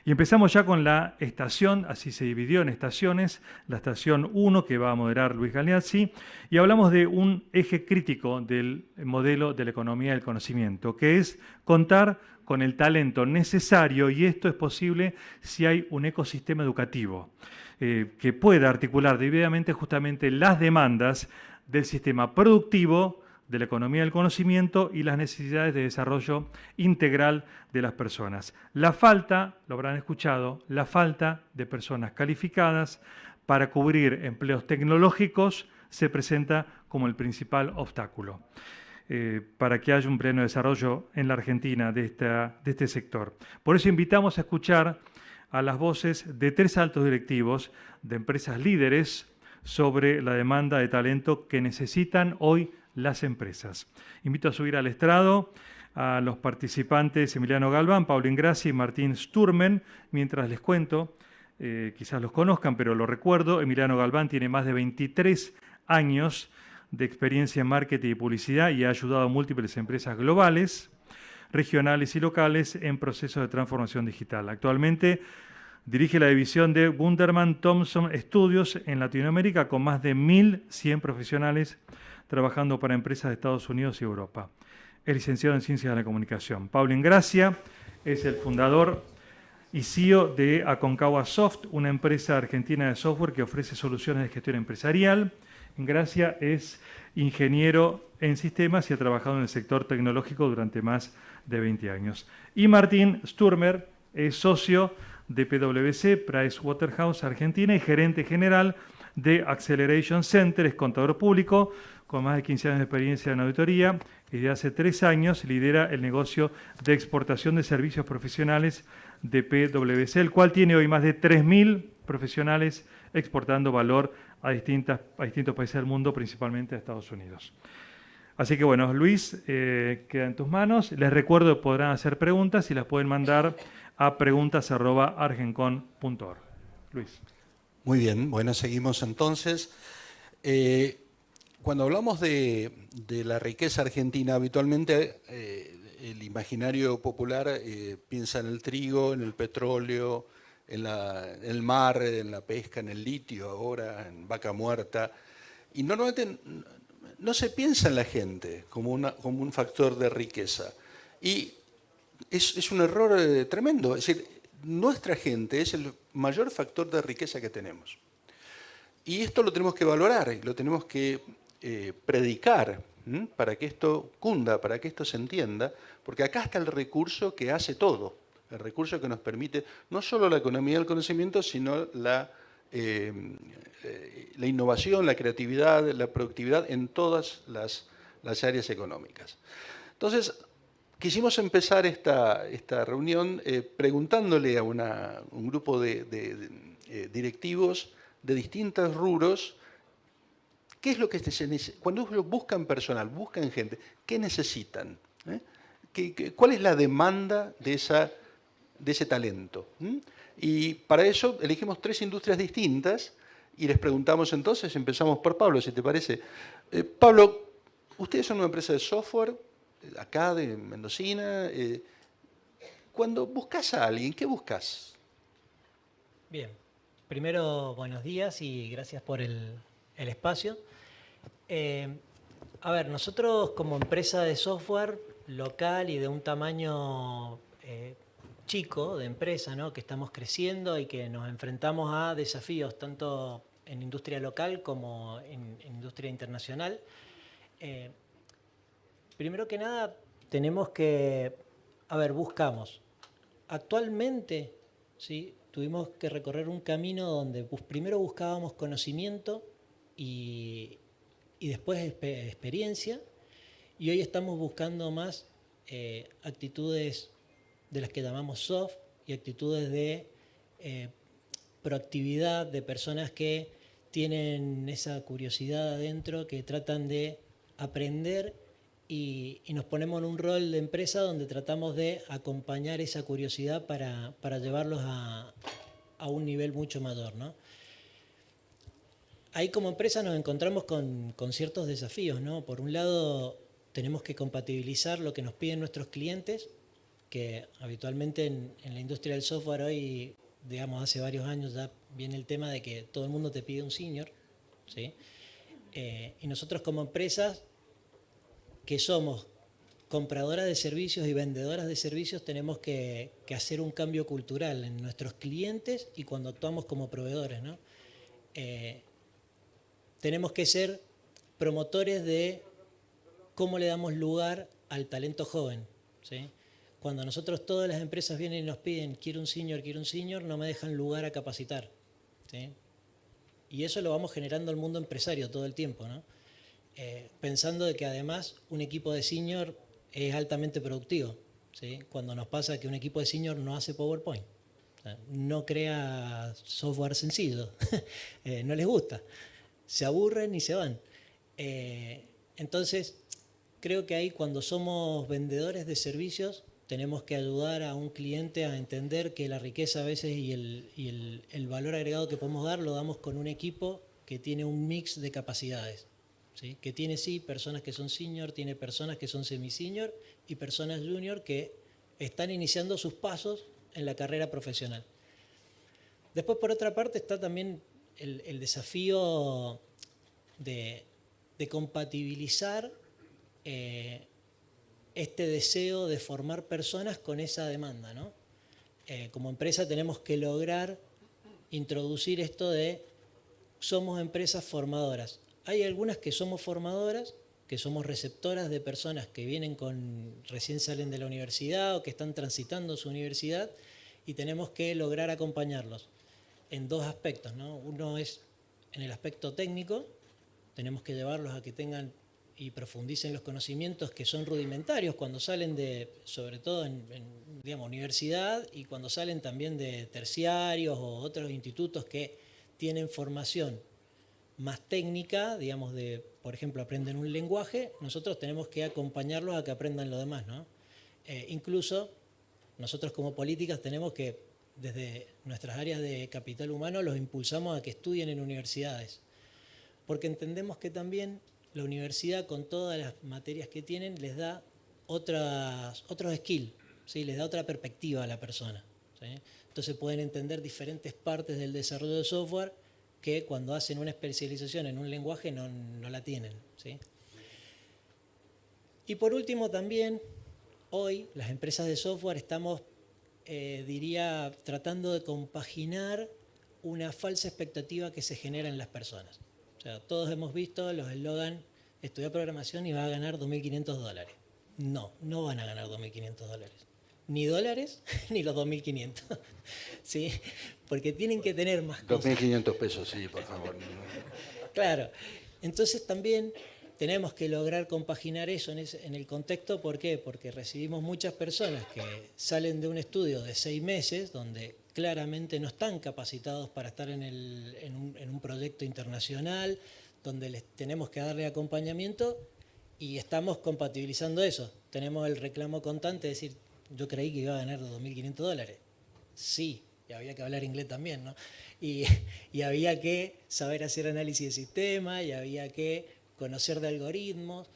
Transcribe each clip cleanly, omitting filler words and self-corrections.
Y empezamos ya con la estación, así se dividió en estaciones, la estación 1 que va a moderar Luis Galeazzi, y hablamos de un eje crítico del modelo de la economía del conocimiento, que es contar con el talento necesario, y esto es posible si hay un ecosistema educativo que pueda articular debidamente justamente las demandas del sistema productivo, de la economía del conocimiento y las necesidades de desarrollo integral de las personas. La falta, lo habrán escuchado, la falta de personas calificadas para cubrir empleos tecnológicos se presenta como el principal obstáculo para que haya un pleno desarrollo en la Argentina de este sector. Por eso invitamos a escuchar a las voces de 3 altos directivos de empresas líderes sobre la demanda de talento que necesitan hoy las empresas. Invito a subir al estrado a los participantes Emiliano Galván, Paulo Ingrassi y Martín Sturmen. Mientras les cuento, quizás los conozcan, pero lo recuerdo, Emiliano Galván tiene más de 23 años de experiencia en marketing y publicidad y ha ayudado a múltiples empresas globales, regionales y locales en procesos de transformación digital. Actualmente dirige la división de Wunderman Thompson Studios en Latinoamérica con más de 1.100 profesionales trabajando para empresas de Estados Unidos y Europa. Es licenciado en Ciencias de la Comunicación. Paulo Ingrassia es el fundador y CEO de Aconcagua Soft, una empresa argentina de software que ofrece soluciones de gestión empresarial. Ingrassia es ingeniero en sistemas y ha trabajado en el sector tecnológico durante más de 20 años. Y Martín Sturmer es socio de PwC, Pricewaterhouse Argentina, y gerente general de Acceleration Center, es contador público, con más de 15 años de experiencia en auditoría, y desde hace 3 años lidera el negocio de exportación de servicios profesionales de PwC, el cual tiene hoy más de 3.000 profesionales exportando valor a distintos países del mundo, principalmente a Estados Unidos. Así que bueno, Luis, queda en tus manos. Les recuerdo que podrán hacer preguntas y las pueden mandar a preguntas@argencon.org. Luis. Muy bien, bueno, seguimos entonces. Cuando hablamos de la riqueza argentina, habitualmente el imaginario popular piensa en el trigo, en el petróleo, en el mar, en la pesca, en el litio ahora, en vaca muerta. Y normalmente no se piensa en la gente como un factor de riqueza. Y es un error tremendo. Es decir, nuestra gente es el mayor factor de riqueza que tenemos. Y esto lo tenemos que valorar, lo tenemos que predicar para que esto cunda, para que esto se entienda, porque acá está el recurso que hace todo, el recurso que nos permite no solo la economía del conocimiento, sino la innovación, la creatividad, la productividad en todas las áreas económicas. Entonces, quisimos empezar esta reunión preguntándole a un grupo de directivos de distintos rubros qué es lo que se necesita. Cuando buscan personal, buscan gente, ¿qué necesitan? ¿Cuál es la demanda de ese talento? Y para eso elegimos 3 industrias distintas y les preguntamos entonces, empezamos por Pablo, si te parece. Pablo, ustedes son una empresa de software, acá de Mendocina. Cuando buscas a alguien, ¿qué buscas? Bien, primero buenos días y gracias por el espacio. A ver, nosotros como empresa de software local y de un tamaño chico de empresa, ¿no?, que estamos creciendo y que nos enfrentamos a desafíos tanto en industria local como en industria internacional. Primero que nada, tenemos que, buscamos. Actualmente, ¿sí?, tuvimos que recorrer un camino donde primero buscábamos conocimiento y después experiencia, y hoy estamos buscando más actitudes de las que llamamos soft y actitudes de proactividad, de personas que tienen esa curiosidad adentro, que tratan de aprender y nos ponemos en un rol de empresa donde tratamos de acompañar esa curiosidad para llevarlos a un nivel mucho mayor, ¿no? Ahí como empresa nos encontramos con ciertos desafíos, ¿no? Por un lado, tenemos que compatibilizar lo que nos piden nuestros clientes que habitualmente en la industria del software hoy, digamos, hace varios años ya viene el tema de que todo el mundo te pide un senior, ¿sí? Y nosotros como empresas que somos compradoras de servicios y vendedoras de servicios tenemos que hacer un cambio cultural en nuestros clientes y cuando actuamos como proveedores, ¿no? Tenemos que ser promotores de cómo le damos lugar al talento joven, ¿sí? Cuando nosotros, todas las empresas vienen y nos piden quiero un senior, no me dejan lugar a capacitar, ¿sí? Y eso lo vamos generando al mundo empresario todo el tiempo, ¿no? Pensando de que además un equipo de senior es altamente productivo, ¿sí? Cuando nos pasa que un equipo de senior no hace PowerPoint, o sea, no crea software sencillo, no les gusta, se aburren y se van. Entonces, creo que ahí cuando somos vendedores de servicios tenemos que ayudar a un cliente a entender que la riqueza a veces y el valor agregado que podemos dar lo damos con un equipo que tiene un mix de capacidades, ¿sí? Que tiene sí personas que son senior, tiene personas que son semi-senior y personas junior que están iniciando sus pasos en la carrera profesional. Después, por otra parte, está también el desafío de compatibilizar este deseo de formar personas con esa demanda, ¿no? Como empresa tenemos que lograr introducir esto de somos empresas formadoras. Hay algunas que somos formadoras, que somos receptoras de personas que vienen recién salen de la universidad o que están transitando su universidad y tenemos que lograr acompañarlos en dos aspectos, ¿no? Uno es en el aspecto técnico, tenemos que llevarlos a que tengan y profundicen los conocimientos que son rudimentarios cuando salen sobre todo en digamos, universidad y cuando salen también de terciarios o otros institutos que tienen formación más técnica, digamos, por ejemplo, aprenden un lenguaje, nosotros tenemos que acompañarlos a que aprendan lo demás, ¿no? Incluso nosotros como políticas tenemos que, desde nuestras áreas de capital humano, los impulsamos a que estudien en universidades, porque entendemos que también la universidad, con todas las materias que tienen, les da otros skills, ¿sí? Les da otra perspectiva a la persona, ¿sí? Entonces pueden entender diferentes partes del desarrollo de software que cuando hacen una especialización en un lenguaje no la tienen, ¿sí? Y por último también, hoy las empresas de software estamos, diría, tratando de compaginar una falsa expectativa que se genera en las personas. O sea, todos hemos visto los eslogan, estudiar programación y va a ganar $2.500. No, no van a ganar $2.500. Ni dólares, ni los 2.500. ¿Sí? Porque tienen que tener más cosas. 2.500 pesos, sí, por favor. Claro. Entonces también tenemos que lograr compaginar eso en el contexto. ¿Por qué? Porque recibimos muchas personas que salen de un estudio de 6 meses, donde claramente no están capacitados para estar en un proyecto internacional, donde les tenemos que darle acompañamiento y estamos compatibilizando eso. Tenemos el reclamo constante de decir, yo creí que iba a ganar $2.500. Sí, y había que hablar inglés también, ¿no? Y había que saber hacer análisis de sistema, y había que conocer de algoritmos.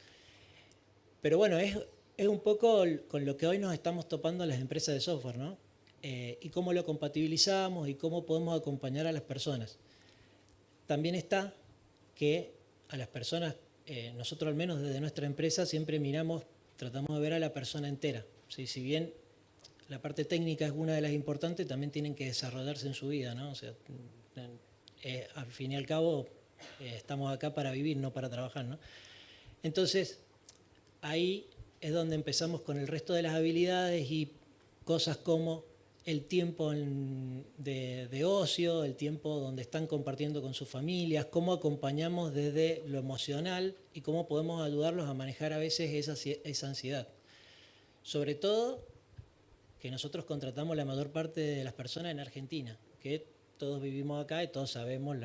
Pero bueno, es un poco con lo que hoy nos estamos topando las empresas de software, ¿no? Y cómo lo compatibilizamos y cómo podemos acompañar a las personas. También está que a las personas, nosotros al menos desde nuestra empresa siempre tratamos de ver a la persona entera. ¿Sí? Si bien la parte técnica es una de las importantes, también tienen que desarrollarse en su vida, ¿no? O sea, al fin y al cabo estamos acá para vivir, no para trabajar, ¿no? Entonces, ahí es donde empezamos con el resto de las habilidades y cosas como el tiempo de ocio, el tiempo donde están compartiendo con sus familias, cómo acompañamos desde lo emocional y cómo podemos ayudarlos a manejar a veces esa ansiedad. Sobre todo que nosotros contratamos la mayor parte de las personas en Argentina, que todos vivimos acá y todos sabemos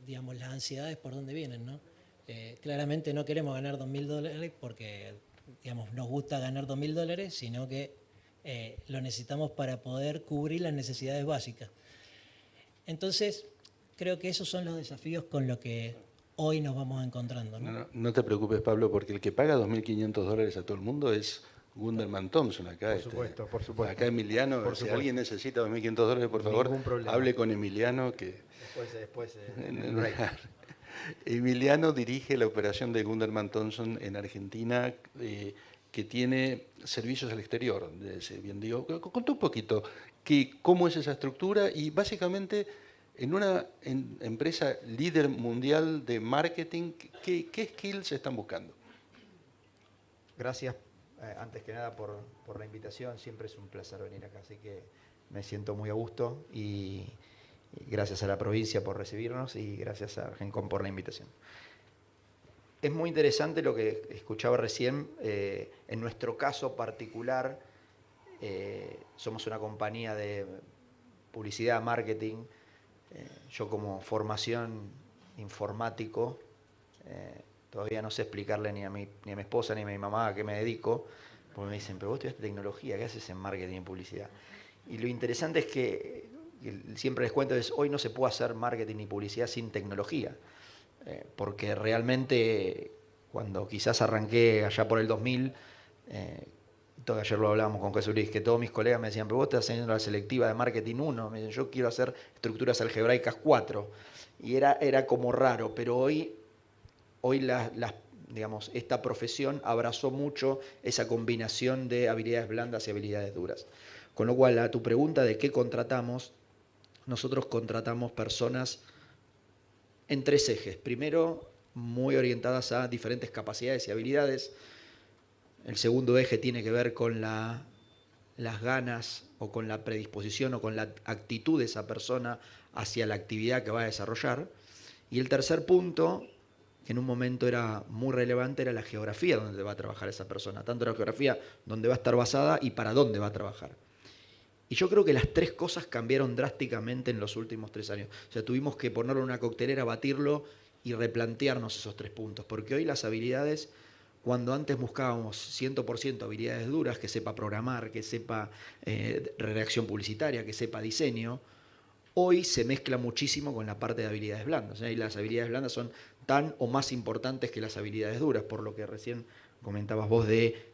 digamos, las ansiedades por dónde vienen, ¿no? Claramente no queremos ganar $2.000 porque digamos, nos gusta ganar $2.000, sino que lo necesitamos para poder cubrir las necesidades básicas. Entonces, creo que esos son los desafíos con los que hoy nos vamos encontrando, ¿no? No te preocupes, Pablo, porque el que paga $2.500 a todo el mundo es Gunderman Thompson acá. Por supuesto, por supuesto. Acá Emiliano, Por si supuesto. alguien necesita $2.500, por favor, Ningún problema. hable con Emiliano que... Después en el break. Emiliano dirige la operación de Gunderman Thompson en Argentina, que tiene servicios al exterior. Bien digo, contá un poquito cómo es esa estructura y básicamente en una empresa líder mundial de marketing, ¿qué skills están buscando? Gracias, antes que nada, por la invitación. Siempre es un placer venir acá, así que me siento muy a gusto y gracias a la provincia por recibirnos y gracias a Argencom por la invitación. Es muy interesante lo que escuchaba recién. En nuestro caso particular, somos una compañía de publicidad, marketing. Yo como formación informático, todavía no sé explicarle ni a mi esposa ni a mi mamá a qué me dedico, porque me dicen, pero vos estudiaste tecnología, ¿qué haces en marketing y publicidad? Y lo interesante es que siempre les cuento, hoy no se puede hacer marketing y publicidad sin tecnología, porque realmente cuando quizás arranqué allá por el 2000, ayer lo hablábamos con Jesús Luis, que todos mis colegas me decían, pero vos estás haciendo la selectiva de marketing 1, me dicen, yo quiero hacer estructuras algebraicas 4, y era como raro, pero hoy digamos, esta profesión abrazó mucho esa combinación de habilidades blandas y habilidades duras. Con lo cual, a tu pregunta de qué contratamos, nosotros contratamos personas en 3 ejes. Primero, muy orientadas a diferentes capacidades y habilidades. El segundo eje tiene que ver con las ganas o con la predisposición o con la actitud de esa persona hacia la actividad que va a desarrollar. Y el tercer punto, que en un momento era muy relevante, era la geografía donde va a trabajar esa persona. Tanto la geografía donde va a estar basada y para dónde va a trabajar. Y yo creo que las 3 cosas cambiaron drásticamente en los últimos 3 años. O sea, tuvimos que ponerlo en una coctelera, batirlo y replantearnos esos 3 puntos. Porque hoy las habilidades, cuando antes buscábamos 100% habilidades duras, que sepa programar, que sepa redacción publicitaria, que sepa diseño, hoy se mezcla muchísimo con la parte de habilidades blandas. Y las habilidades blandas son tan o más importantes que las habilidades duras, por lo que recién comentabas vos de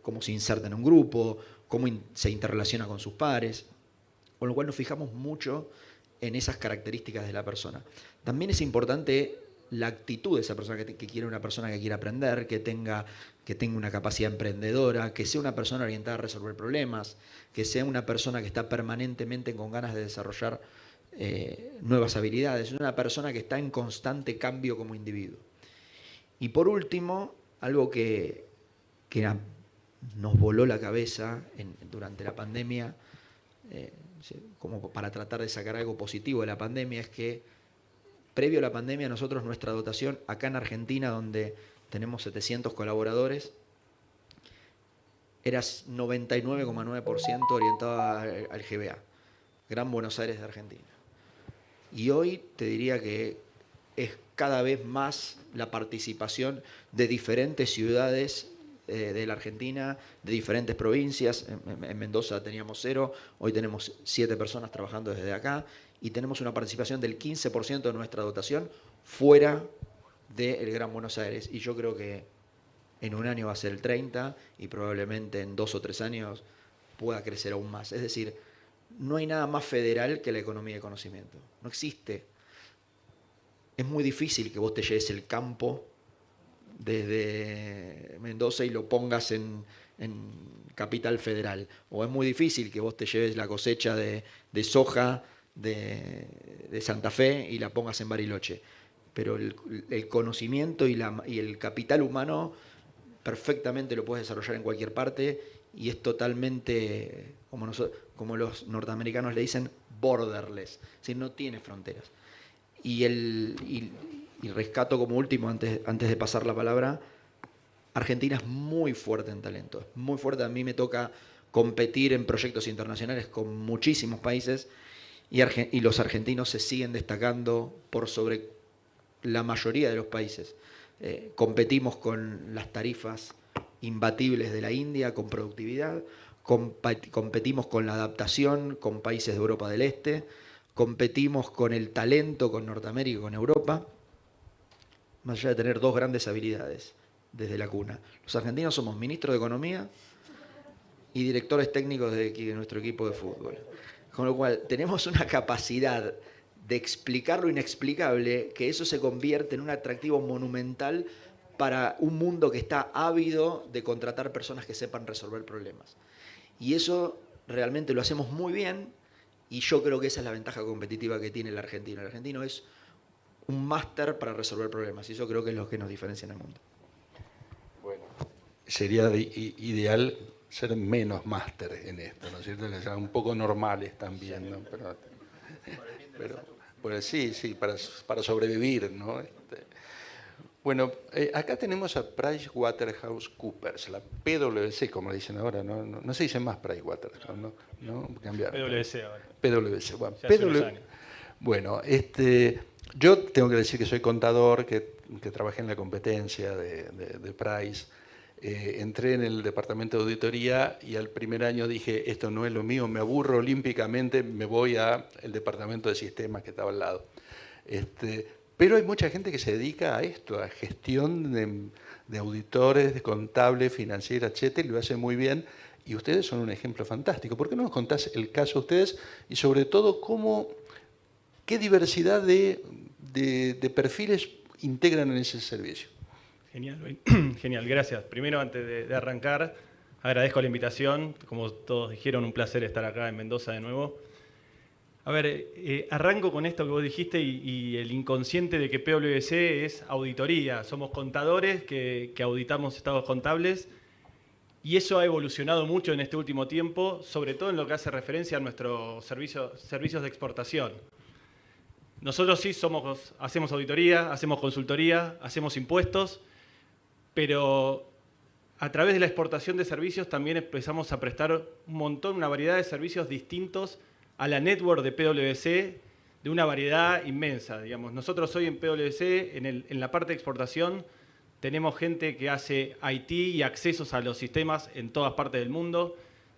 cómo se inserta en un grupo, cómo se interrelaciona con sus pares, con lo cual nos fijamos mucho en esas características de la persona. También es importante la actitud de esa persona, que quiere una persona que quiera aprender, que tenga una capacidad emprendedora, que sea una persona orientada a resolver problemas, que sea una persona que está permanentemente con ganas de desarrollar nuevas habilidades, una persona que está en constante cambio como individuo. Y por último, algo que nos voló la cabeza durante la pandemia, como para tratar de sacar algo positivo de la pandemia, es que previo a la pandemia nosotros nuestra dotación acá en Argentina, donde tenemos 700 colaboradores, era 99,9% orientada al GBA, Gran Buenos Aires de Argentina. Y hoy te diría que es cada vez más la participación de diferentes ciudades de la Argentina, de diferentes provincias. En Mendoza teníamos 0, hoy tenemos 7 personas trabajando desde acá y tenemos una participación del 15% de nuestra dotación fuera del Gran Buenos Aires. Y yo creo que en un año va a ser el 30% y probablemente en 2 o 3 años pueda crecer aún más. Es decir, no hay nada más federal que la economía de conocimiento. No existe. Es muy difícil que vos te lleves el campo desde Mendoza y lo pongas en Capital Federal. O es muy difícil que vos te lleves la cosecha de soja de Santa Fe y la pongas en Bariloche. Pero el conocimiento y el capital humano perfectamente lo puedes desarrollar en cualquier parte y es totalmente, como los norteamericanos le dicen, borderless. Es decir, no tiene fronteras. Y rescato como último, antes de pasar la palabra, Argentina es muy fuerte en talento, es muy fuerte. A mí me toca competir en proyectos internacionales con muchísimos países y los argentinos se siguen destacando por sobre la mayoría de los países. Competimos con las tarifas imbatibles de la India, con productividad, competimos con la adaptación con países de Europa del Este, competimos con el talento con Norteamérica y con Europa, más allá de tener 2 grandes habilidades, desde la cuna. Los argentinos somos ministros de Economía y directores técnicos de nuestro equipo de fútbol. Con lo cual, tenemos una capacidad de explicar lo inexplicable, que eso se convierte en un atractivo monumental para un mundo que está ávido de contratar personas que sepan resolver problemas. Y eso realmente lo hacemos muy bien, y yo creo que esa es la ventaja competitiva que tiene el argentino. El argentino es un máster para resolver problemas, y eso creo que es lo que nos diferencia en el mundo. Bueno, sería ideal ser menos máster en esto, ¿no es cierto? Que sean un poco normales también, ¿no? Pero sí, para sobrevivir, ¿no? Bueno, acá tenemos a PricewaterhouseCoopers, la PwC, como le dicen ahora, no se dice más Pricewaterhouse, ¿no? Cambiaron. PwC ahora. PwC, bueno. Ya hace unos años. Bueno, yo tengo que decir que soy contador, que trabajé en la competencia de Price. Entré en el departamento de auditoría y al primer año dije, esto no es lo mío, me aburro olímpicamente, me voy al departamento de sistemas que estaba al lado. Pero hay mucha gente que se dedica a esto, a gestión de auditores, de contables, financieras, etcétera, y lo hace muy bien. Y ustedes son un ejemplo fantástico. ¿Por qué no nos contás el caso de ustedes y sobre todo qué diversidad de perfiles integran en ese servicio? Genial, genial, gracias. Primero, antes de arrancar, agradezco la invitación. Como todos dijeron, un placer estar acá en Mendoza de nuevo. A ver, arranco con esto que vos dijiste y el inconsciente de que PwC es auditoría. Somos contadores que auditamos estados contables y eso ha evolucionado mucho en este último tiempo, sobre todo en lo que hace referencia a nuestros servicios de exportación. Nosotros sí hacemos auditoría, hacemos consultoría, hacemos impuestos, pero a través de la exportación de servicios también empezamos a prestar una variedad de servicios distintos a la network de PwC, de una variedad inmensa. Digamos. Nosotros hoy en PwC, en la parte de exportación, tenemos gente que hace IT y accesos a los sistemas en todas partes del mundo.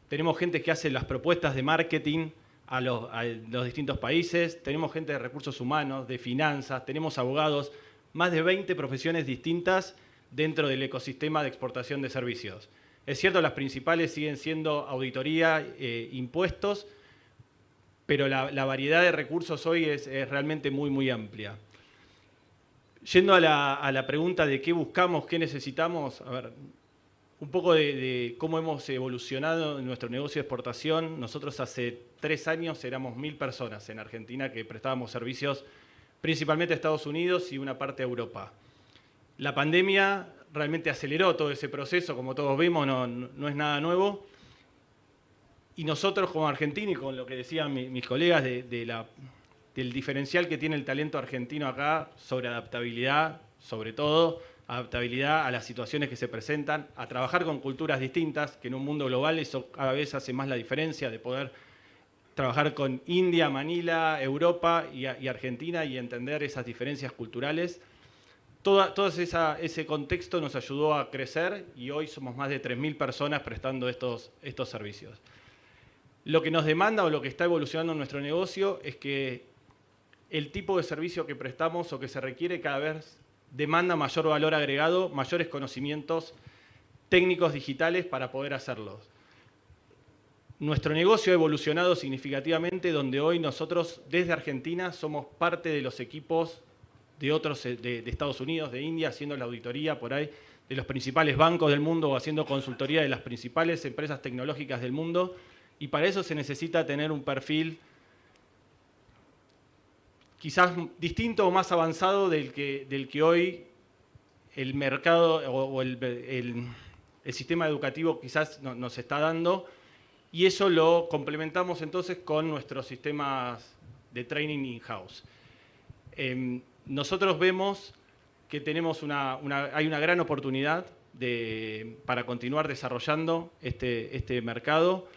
Tenemos gente que hace las propuestas de marketing a los distintos países. Tenemos gente de recursos humanos, de finanzas, tenemos abogados, más de 20 profesiones distintas dentro del ecosistema de exportación de servicios. Es cierto, las principales siguen siendo auditoría, impuestos, pero la variedad de recursos hoy es realmente muy, muy amplia. Yendo a la pregunta de qué buscamos, qué necesitamos, a ver, un poco de cómo hemos evolucionado en nuestro negocio de exportación. Nosotros hace 3 años éramos 1000 personas en Argentina que prestábamos servicios principalmente a Estados Unidos y una parte a Europa. La pandemia realmente aceleró todo ese proceso, como todos vimos, no es nada nuevo. Y nosotros como Argentina, y con lo que decían mis colegas del diferencial que tiene el talento argentino acá sobre adaptabilidad, sobre todo adaptabilidad a las situaciones que se presentan, a trabajar con culturas distintas, que en un mundo global eso cada vez hace más la diferencia de poder trabajar con India, Manila, Europa y Argentina y entender esas diferencias culturales. Todo ese contexto nos ayudó a crecer y hoy somos más de 3000 personas prestando estos servicios. Lo que nos demanda o lo que está evolucionando en nuestro negocio es que el tipo de servicio que prestamos o que se requiere cada vez demanda mayor valor agregado, mayores conocimientos técnicos digitales para poder hacerlos. Nuestro negocio ha evolucionado significativamente, donde hoy nosotros desde Argentina somos parte de los equipos de otros de Estados Unidos, de India, haciendo la auditoría por ahí de los principales bancos del mundo o haciendo consultoría de las principales empresas tecnológicas del mundo. Y para eso se necesita tener un perfil quizás distinto o más avanzado del que hoy el mercado o el sistema educativo quizás nos está dando. Y eso lo complementamos entonces con nuestros sistemas de training in-house. Nosotros vemos que tenemos hay una gran oportunidad para continuar desarrollando este mercado.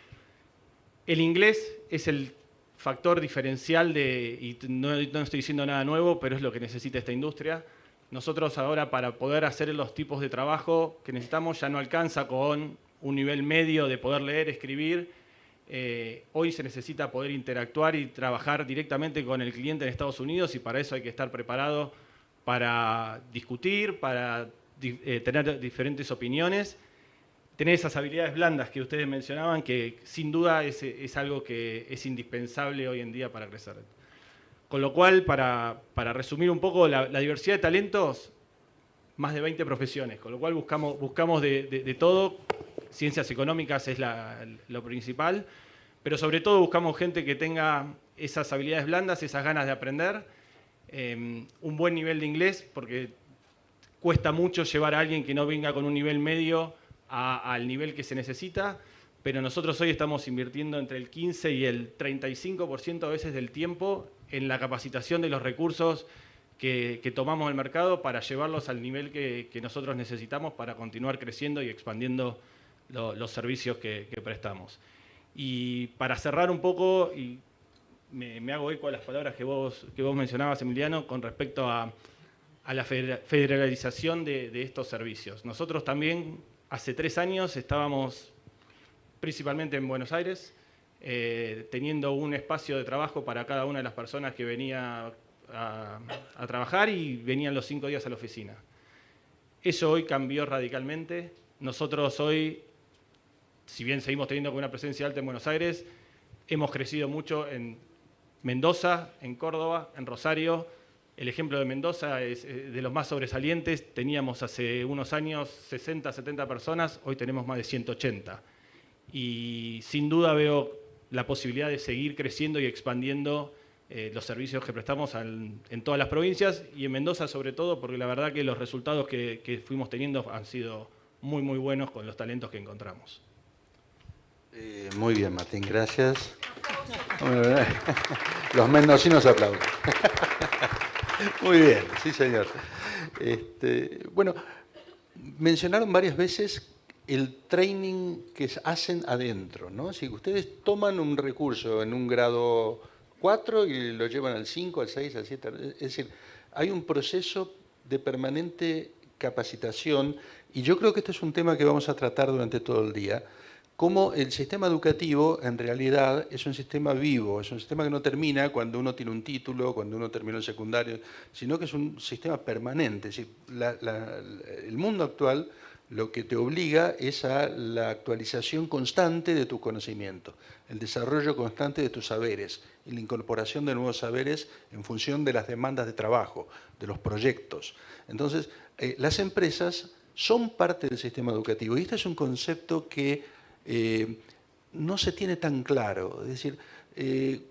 El inglés es el factor diferencial y no estoy diciendo nada nuevo, pero es lo que necesita esta industria. Nosotros ahora para poder hacer los tipos de trabajo que necesitamos ya no alcanza con un nivel medio de poder leer, escribir. Hoy se necesita poder interactuar y trabajar directamente con el cliente en Estados Unidos y para eso hay que estar preparado para discutir, para tener diferentes opiniones, tener esas habilidades blandas que ustedes mencionaban, que sin duda es algo que es indispensable hoy en día para crecer. Con lo cual, para resumir un poco, la diversidad de talentos, más de 20 profesiones, con lo cual buscamos de todo. Ciencias económicas es lo principal, pero sobre todo buscamos gente que tenga esas habilidades blandas, esas ganas de aprender, un buen nivel de inglés, porque cuesta mucho llevar a alguien que no venga con un nivel medio al nivel que se necesita, pero nosotros hoy estamos invirtiendo entre el 15 y el 35% a veces del tiempo en la capacitación de los recursos que tomamos del mercado para llevarlos al nivel que nosotros necesitamos para continuar creciendo y expandiendo los servicios que prestamos. Y para cerrar un poco, y me hago eco a las palabras que vos mencionabas, Emiliano, con respecto a la federalización de estos servicios. Nosotros también, hace 3 años, estábamos principalmente en Buenos Aires, teniendo un espacio de trabajo para cada una de las personas que venía a trabajar y venían los 5 días a la oficina. Eso hoy cambió radicalmente. Nosotros hoy, si bien seguimos teniendo una presencia alta en Buenos Aires, hemos crecido mucho en Mendoza, en Córdoba, en Rosario. El ejemplo de Mendoza es de los más sobresalientes. Teníamos hace unos años 60, 70 personas, hoy tenemos más de 180. Y sin duda veo la posibilidad de seguir creciendo y expandiendo los servicios que prestamos en todas las provincias y en Mendoza sobre todo, porque la verdad que los resultados que fuimos teniendo han sido muy, muy buenos con los talentos que encontramos. Muy bien, Martín, gracias. Los mendocinos aplauden. Muy bien, sí señor. Bueno, mencionaron varias veces el training que hacen adentro, ¿no? Si ustedes toman un recurso en un grado 4 y lo llevan al 5, al 6, al 7, es decir, hay un proceso de permanente capacitación y yo creo que este es un tema que vamos a tratar durante todo el día. Cómo el sistema educativo en realidad es un sistema vivo, es un sistema que no termina cuando uno tiene un título, cuando uno termina el secundario, sino que es un sistema permanente. Es decir, el mundo actual lo que te obliga es a la actualización constante de tu conocimiento, el desarrollo constante de tus saberes y la incorporación de nuevos saberes en función de las demandas de trabajo, de los proyectos. Entonces, las empresas son parte del sistema educativo y este es un concepto que no se tiene tan claro. Es decir,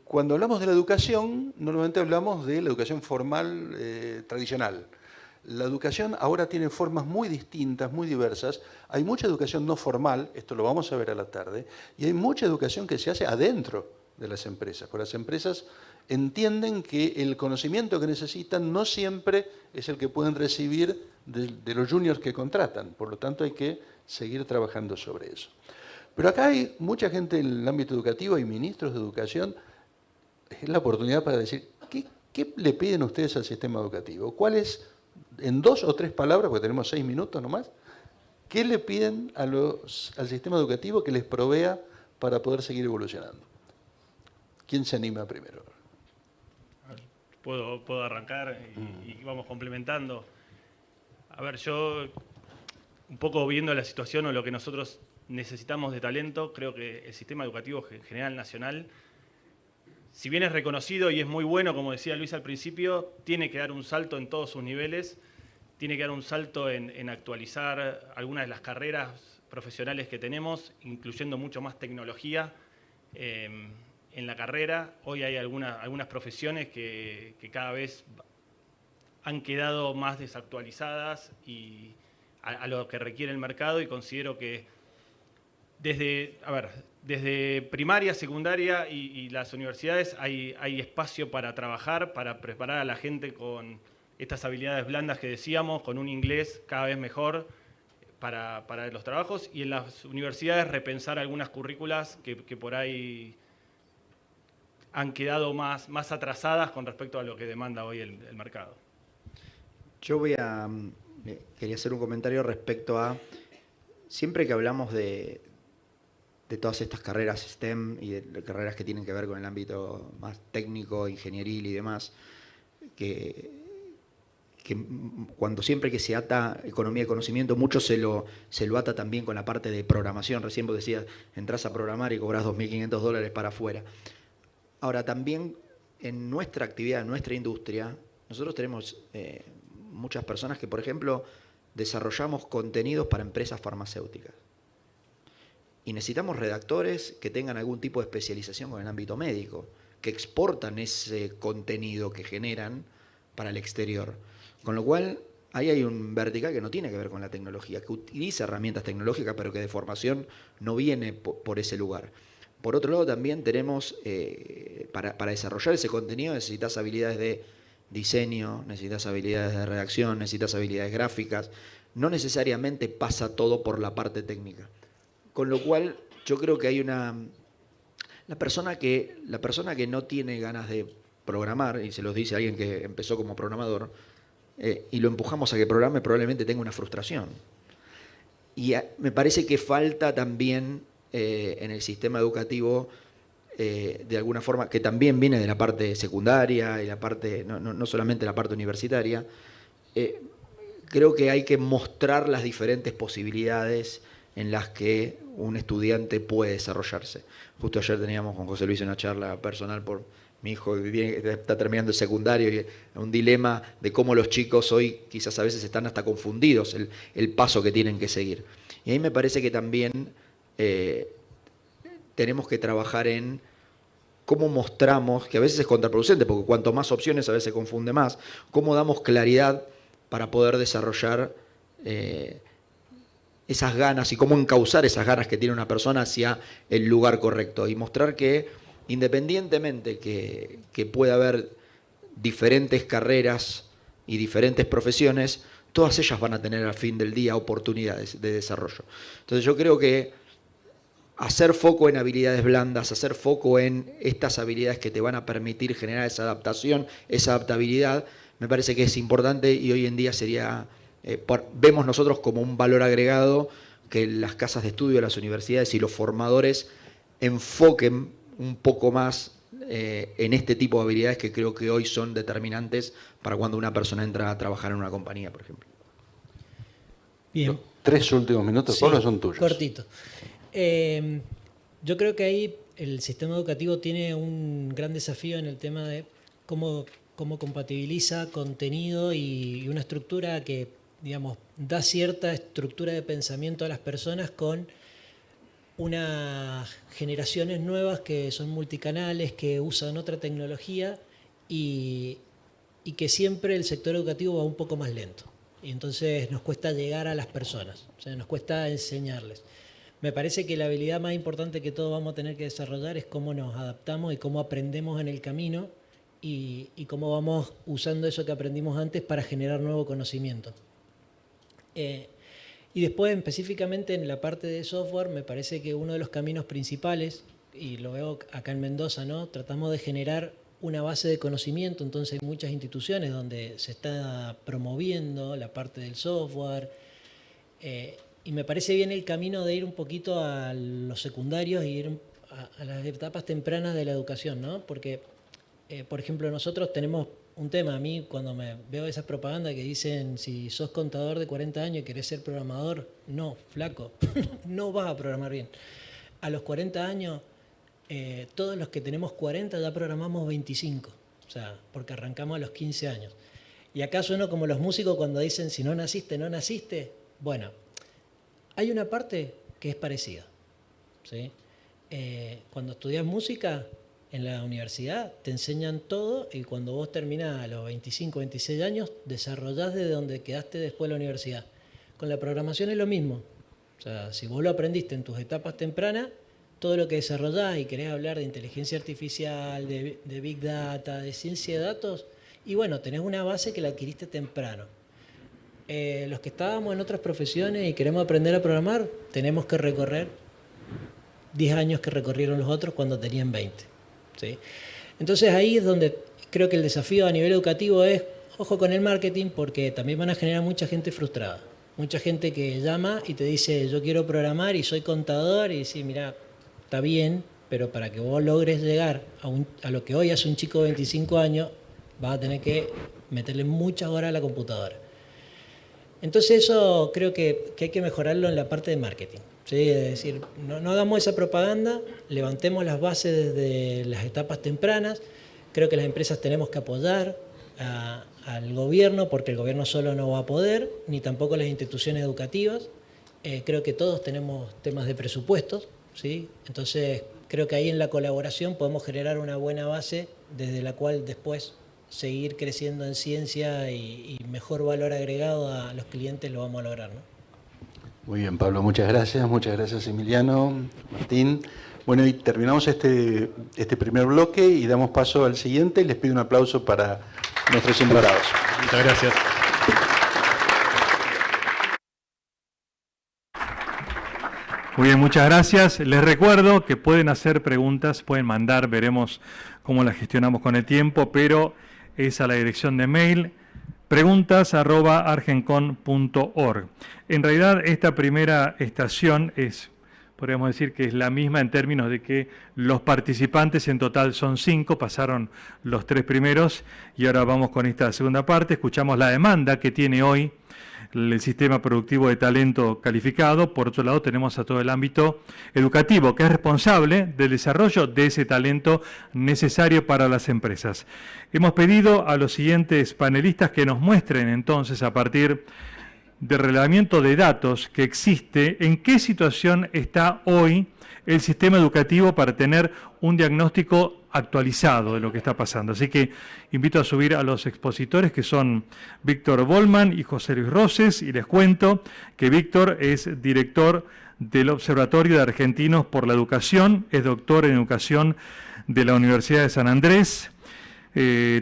cuando hablamos de la educación, normalmente hablamos de la educación formal tradicional. La educación ahora tiene formas muy distintas, muy diversas. Hay mucha educación no formal, esto lo vamos a ver a la tarde, y hay mucha educación que se hace adentro de las empresas. Porque las empresas entienden que el conocimiento que necesitan no siempre es el que pueden recibir de los juniors que contratan. Por lo tanto, hay que seguir trabajando sobre eso. Pero acá hay mucha gente en el ámbito educativo, hay ministros de educación. Es la oportunidad para decir, ¿qué le piden ustedes al sistema educativo? ¿Cuál es, en 2 o 3 palabras, porque tenemos 6 minutos nomás, qué le piden al sistema educativo que les provea para poder seguir evolucionando? ¿Quién se anima primero? Puedo arrancar y vamos complementando. A ver, yo, un poco viendo la situación o lo que nosotros necesitamos de talento, creo que el sistema educativo en general nacional, si bien es reconocido y es muy bueno, como decía Luis al principio, tiene que dar un salto en todos sus niveles, tiene que dar un salto en actualizar algunas de las carreras profesionales que tenemos, incluyendo mucho más tecnología en la carrera. Hoy hay algunas profesiones que cada vez han quedado más desactualizadas y a lo que requiere el mercado, y considero que desde primaria, secundaria y las universidades hay espacio para trabajar, para preparar a la gente con estas habilidades blandas que decíamos, con un inglés cada vez mejor para los trabajos, y en las universidades repensar algunas currículas que por ahí han quedado más atrasadas con respecto a lo que demanda hoy el mercado. Yo quería hacer un comentario respecto a, siempre que hablamos de todas estas carreras STEM y de carreras que tienen que ver con el ámbito más técnico, ingenieril y demás, que cuando siempre que se ata economía de conocimiento, mucho se lo ata también con la parte de programación. Recién vos decías, entras a programar y cobras $2.500 para afuera. Ahora, también en nuestra actividad, en nuestra industria, nosotros tenemos muchas personas que, por ejemplo, desarrollamos contenidos para empresas farmacéuticas. Y necesitamos redactores que tengan algún tipo de especialización con el ámbito médico, que exportan ese contenido que generan para el exterior. Con lo cual, ahí hay un vertical que no tiene que ver con la tecnología, que utiliza herramientas tecnológicas, pero que de formación no viene por ese lugar. Por otro lado, también tenemos, para desarrollar ese contenido necesitas habilidades de diseño, necesitas habilidades de redacción, necesitas habilidades gráficas. No necesariamente pasa todo por la parte técnica. Con lo cual, yo creo que hay la persona que no tiene ganas de programar, y se los dice alguien que empezó como programador, y lo empujamos a que programe, probablemente tenga una frustración. Y me parece que falta también en el sistema educativo, de alguna forma, que también viene de la parte secundaria y la parte, no solamente la parte universitaria, creo que hay que mostrar las diferentes posibilidades en las que un estudiante puede desarrollarse. Justo ayer teníamos con José Luis una charla personal por mi hijo que está terminando el secundario, y un dilema de cómo los chicos hoy quizás a veces están hasta confundidos el paso que tienen que seguir. Y ahí me parece que también tenemos que trabajar en cómo mostramos, que a veces es contraproducente, porque cuanto más opciones a veces se confunde más, cómo damos claridad para poder desarrollar esas ganas y cómo encauzar esas ganas que tiene una persona hacia el lugar correcto, y mostrar que independientemente que pueda haber diferentes carreras y diferentes profesiones, todas ellas van a tener al fin del día oportunidades de desarrollo. Entonces yo creo que hacer foco en habilidades blandas, hacer foco en estas habilidades que te van a permitir generar esa adaptación, esa adaptabilidad, me parece que es importante, y hoy en día vemos nosotros como un valor agregado que las casas de estudio, las universidades y los formadores enfoquen un poco más en este tipo de habilidades que creo que hoy son determinantes para cuando una persona entra a trabajar en una compañía, por ejemplo. Bien. 3 últimos minutos, Sí, Pablo, son tuyos. cortito. Yo creo que ahí el sistema educativo tiene un gran desafío en el tema de cómo compatibiliza contenido y una estructura que, digamos, da cierta estructura de pensamiento a las personas con unas generaciones nuevas que son multicanales, que usan otra tecnología y que siempre el sector educativo va un poco más lento. Y entonces nos cuesta llegar a las personas, o sea, nos cuesta enseñarles. Me parece que la habilidad más importante que todos vamos a tener que desarrollar es cómo nos adaptamos y cómo aprendemos en el camino y cómo vamos usando eso que aprendimos antes para generar nuevo conocimiento. Y después, específicamente en la parte de software, me parece que uno de los caminos principales, y lo veo acá en Mendoza, ¿no? Tratamos de generar una base de conocimiento, entonces hay muchas instituciones donde se está promoviendo la parte del software, y me parece bien el camino de ir un poquito a los secundarios e ir a las etapas tempranas de la educación, ¿no? Porque, por ejemplo, nosotros tenemos un tema. A mí, cuando me veo esa propaganda que dicen, si sos contador de 40 años y querés ser programador, no, flaco, no vas a programar bien. A los 40 años, todos los que tenemos 40 ya programamos 25, o sea, porque arrancamos a los 15 años. Y acá suena como los músicos cuando dicen, si no naciste, no naciste. Bueno, hay una parte que es parecida, ¿sí? Cuando estudias música en la universidad te enseñan todo, y cuando vos terminás a los 25, 26 años desarrollás desde donde quedaste después de la universidad. Con la programación es lo mismo. O sea, si vos lo aprendiste en tus etapas tempranas, todo lo que desarrollás y querés hablar de inteligencia artificial, de big data, de ciencia de datos, y bueno, tenés una base que la adquiriste temprano. Los que estábamos en otras profesiones y queremos aprender a programar, tenemos que recorrer 10 años que recorrieron los otros cuando tenían 20. ¿Sí? Entonces ahí es donde creo que el desafío a nivel educativo es, ojo con el marketing, porque también van a generar mucha gente frustrada. Mucha gente que llama y te dice, yo quiero programar y soy contador, y sí, mira, está bien, pero para que vos logres llegar a lo que hoy hace un chico de 25 años, vas a tener que meterle muchas horas a la computadora. Entonces eso creo que hay que mejorarlo en la parte de marketing. ¿Sí? Es decir, no hagamos esa propaganda, levantemos las bases desde las etapas tempranas. Creo que las empresas tenemos que apoyar al gobierno, porque el gobierno solo no va a poder, ni tampoco las instituciones educativas. Creo que todos tenemos temas de presupuestos, ¿sí? Entonces creo que ahí en la colaboración podemos generar una buena base desde la cual después seguir creciendo en ciencia y mejor valor agregado a los clientes lo vamos a lograr, ¿no? Muy bien, Pablo, muchas gracias Emiliano, Martín. Bueno, y terminamos este primer bloque y damos paso al siguiente. Les pido un aplauso para nuestros invitados. Muchas gracias. Muy bien, muchas gracias. Les recuerdo que pueden hacer preguntas, pueden mandar, veremos cómo las gestionamos con el tiempo, pero es a la dirección de mail preguntas@argencon.org. En realidad, esta primera estación podríamos decir que es la misma en términos de que los participantes en total son 5, pasaron los 3 primeros y ahora vamos con esta segunda parte. Escuchamos la demanda que tiene hoy el sistema productivo de talento calificado. Por otro lado, tenemos a todo el ámbito educativo, que es responsable del desarrollo de ese talento necesario para las empresas. Hemos pedido a los siguientes panelistas que nos muestren entonces, a partir del relevamiento de datos que existe, en qué situación está hoy el sistema educativo para tener un diagnóstico actualizado de lo que está pasando. Así que invito a subir a los expositores, que son Víctor Volman y José Luis Roses, y les cuento que Víctor es director del Observatorio de Argentinos por la Educación, es doctor en Educación de la Universidad de San Andrés,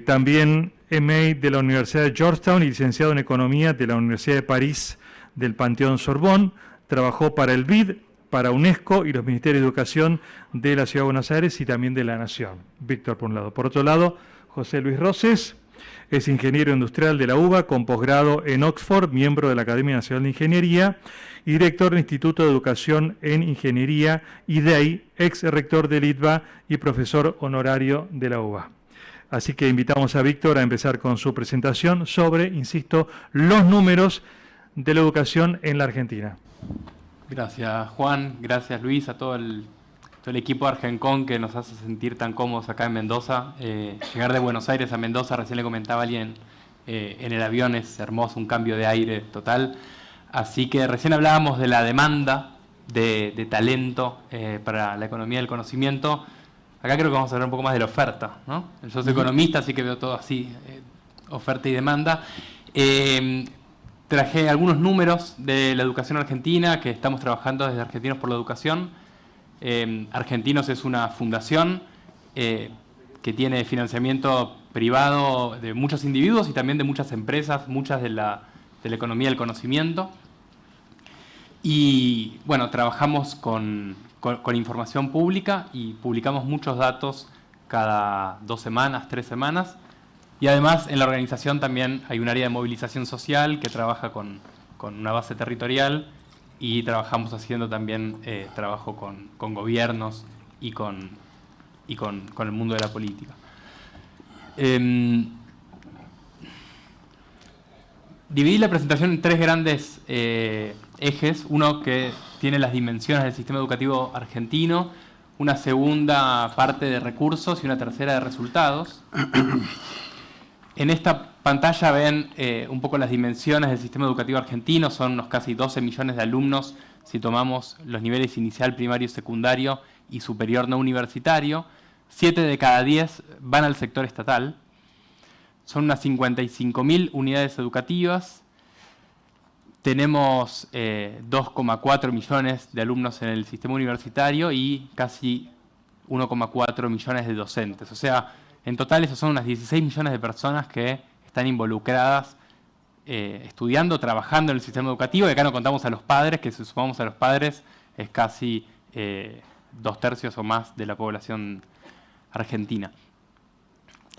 también MA de la Universidad de Georgetown y licenciado en Economía de la Universidad de París del Panteón Sorbonne. Trabajó para el BID, para UNESCO y los Ministerios de Educación de la Ciudad de Buenos Aires y también de la Nación. Víctor, por un lado. Por otro lado, José Luis Roses es ingeniero industrial de la UBA con posgrado en Oxford, miembro de la Academia Nacional de Ingeniería y director del Instituto de Educación en Ingeniería IDEI, ex rector del ITBA y profesor honorario de la UBA. Así que invitamos a Víctor a empezar con su presentación sobre, insisto, los números de la educación en la Argentina. Gracias, Juan. Gracias, Luis, a todo el equipo de Argencon que nos hace sentir tan cómodos acá en Mendoza. Llegar de Buenos Aires a Mendoza, recién le comentaba a alguien en el avión, es hermoso, un cambio de aire total. Así que recién hablábamos de la demanda de talento para la economía del conocimiento. Acá creo que vamos a hablar un poco más de la oferta, ¿no? Yo soy economista, así que veo todo así, oferta y demanda. Traje algunos números de la educación argentina, que estamos trabajando desde Argentinos por la Educación. Argentinos es una fundación que tiene financiamiento privado de muchos individuos y también de muchas empresas, muchas de la economía del conocimiento. Y bueno, trabajamos con información pública y publicamos muchos datos cada 2 semanas, 3 semanas. Y además en la organización también hay un área de movilización social que trabaja con una base territorial y trabajamos haciendo también trabajo con gobiernos y con el mundo de la política. Dividí la presentación en 3 grandes ejes. Uno que tiene las dimensiones del sistema educativo argentino, una segunda parte de recursos y una tercera de resultados. En esta pantalla ven un poco las dimensiones del sistema educativo argentino. Son unos casi 12 millones de alumnos si tomamos los niveles inicial, primario, secundario y superior no universitario. 7 de cada 10 van al sector estatal. Son unas 55.000 unidades educativas. Tenemos 2,4 millones de alumnos en el sistema universitario y casi 1,4 millones de docentes. O sea, en total esos son unas 16 millones de personas que están involucradas estudiando, trabajando en el sistema educativo. Y acá no contamos a los padres, que si sumamos a los padres es casi 2/3 o más de la población argentina.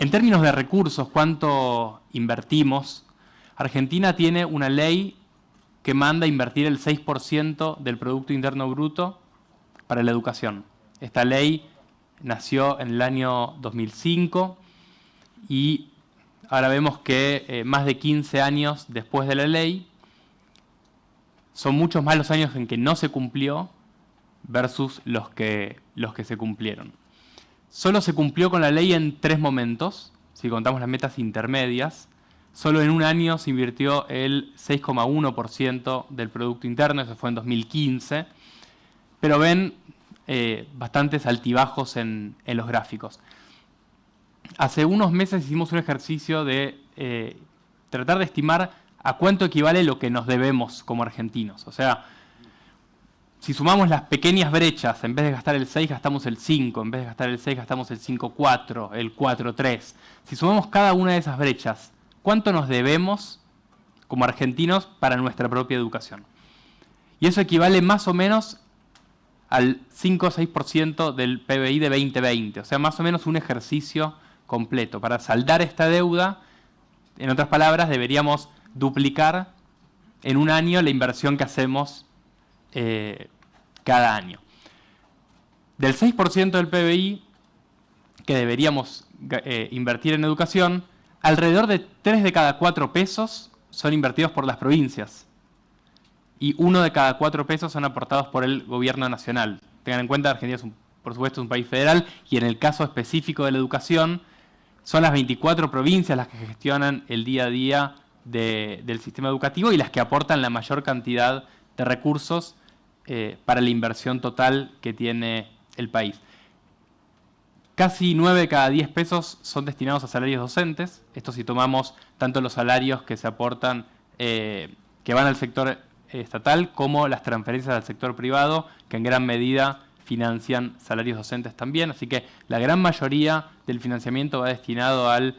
En términos de recursos, ¿cuánto invertimos? Argentina tiene una ley que manda invertir el 6% del Producto Interno Bruto para la educación. Esta ley nació en el año 2005 y ahora vemos que más de 15 años después de la ley, son muchos más los años en que no se cumplió versus los que se cumplieron. Solo se cumplió con la ley en 3 momentos, si contamos las metas intermedias. Solo en un año se invirtió el 6,1% del Producto Interno, eso fue en 2015, pero ven bastantes altibajos en los gráficos. Hace unos meses hicimos un ejercicio de tratar de estimar a cuánto equivale lo que nos debemos como argentinos. O sea, si sumamos las pequeñas brechas, en vez de gastar el 6 gastamos el 5, en vez de gastar el 6 gastamos el 5,4, el 4,3. Si sumamos cada una de esas brechas, ¿cuánto nos debemos como argentinos para nuestra propia educación? Y eso equivale más o menos al 5 o 6% del PBI de 2020. O sea, más o menos un ejercicio completo. Para saldar esta deuda, en otras palabras, deberíamos duplicar en un año la inversión que hacemos cada año. Del 6% del PBI que deberíamos invertir en educación, alrededor de 3 de cada 4 pesos son invertidos por las provincias y 1 de cada 4 pesos son aportados por el gobierno nacional. Tengan en cuenta, Argentina es por supuesto un país federal y en el caso específico de la educación son las 24 provincias las que gestionan el día a día del sistema educativo y las que aportan la mayor cantidad de recursos para la inversión total que tiene el país. Casi 9 de cada 10 pesos son destinados a salarios docentes. Esto si tomamos tanto los salarios que se aportan, que van al sector estatal, como las transferencias al sector privado, que en gran medida financian salarios docentes también. Así que la gran mayoría del financiamiento va destinado al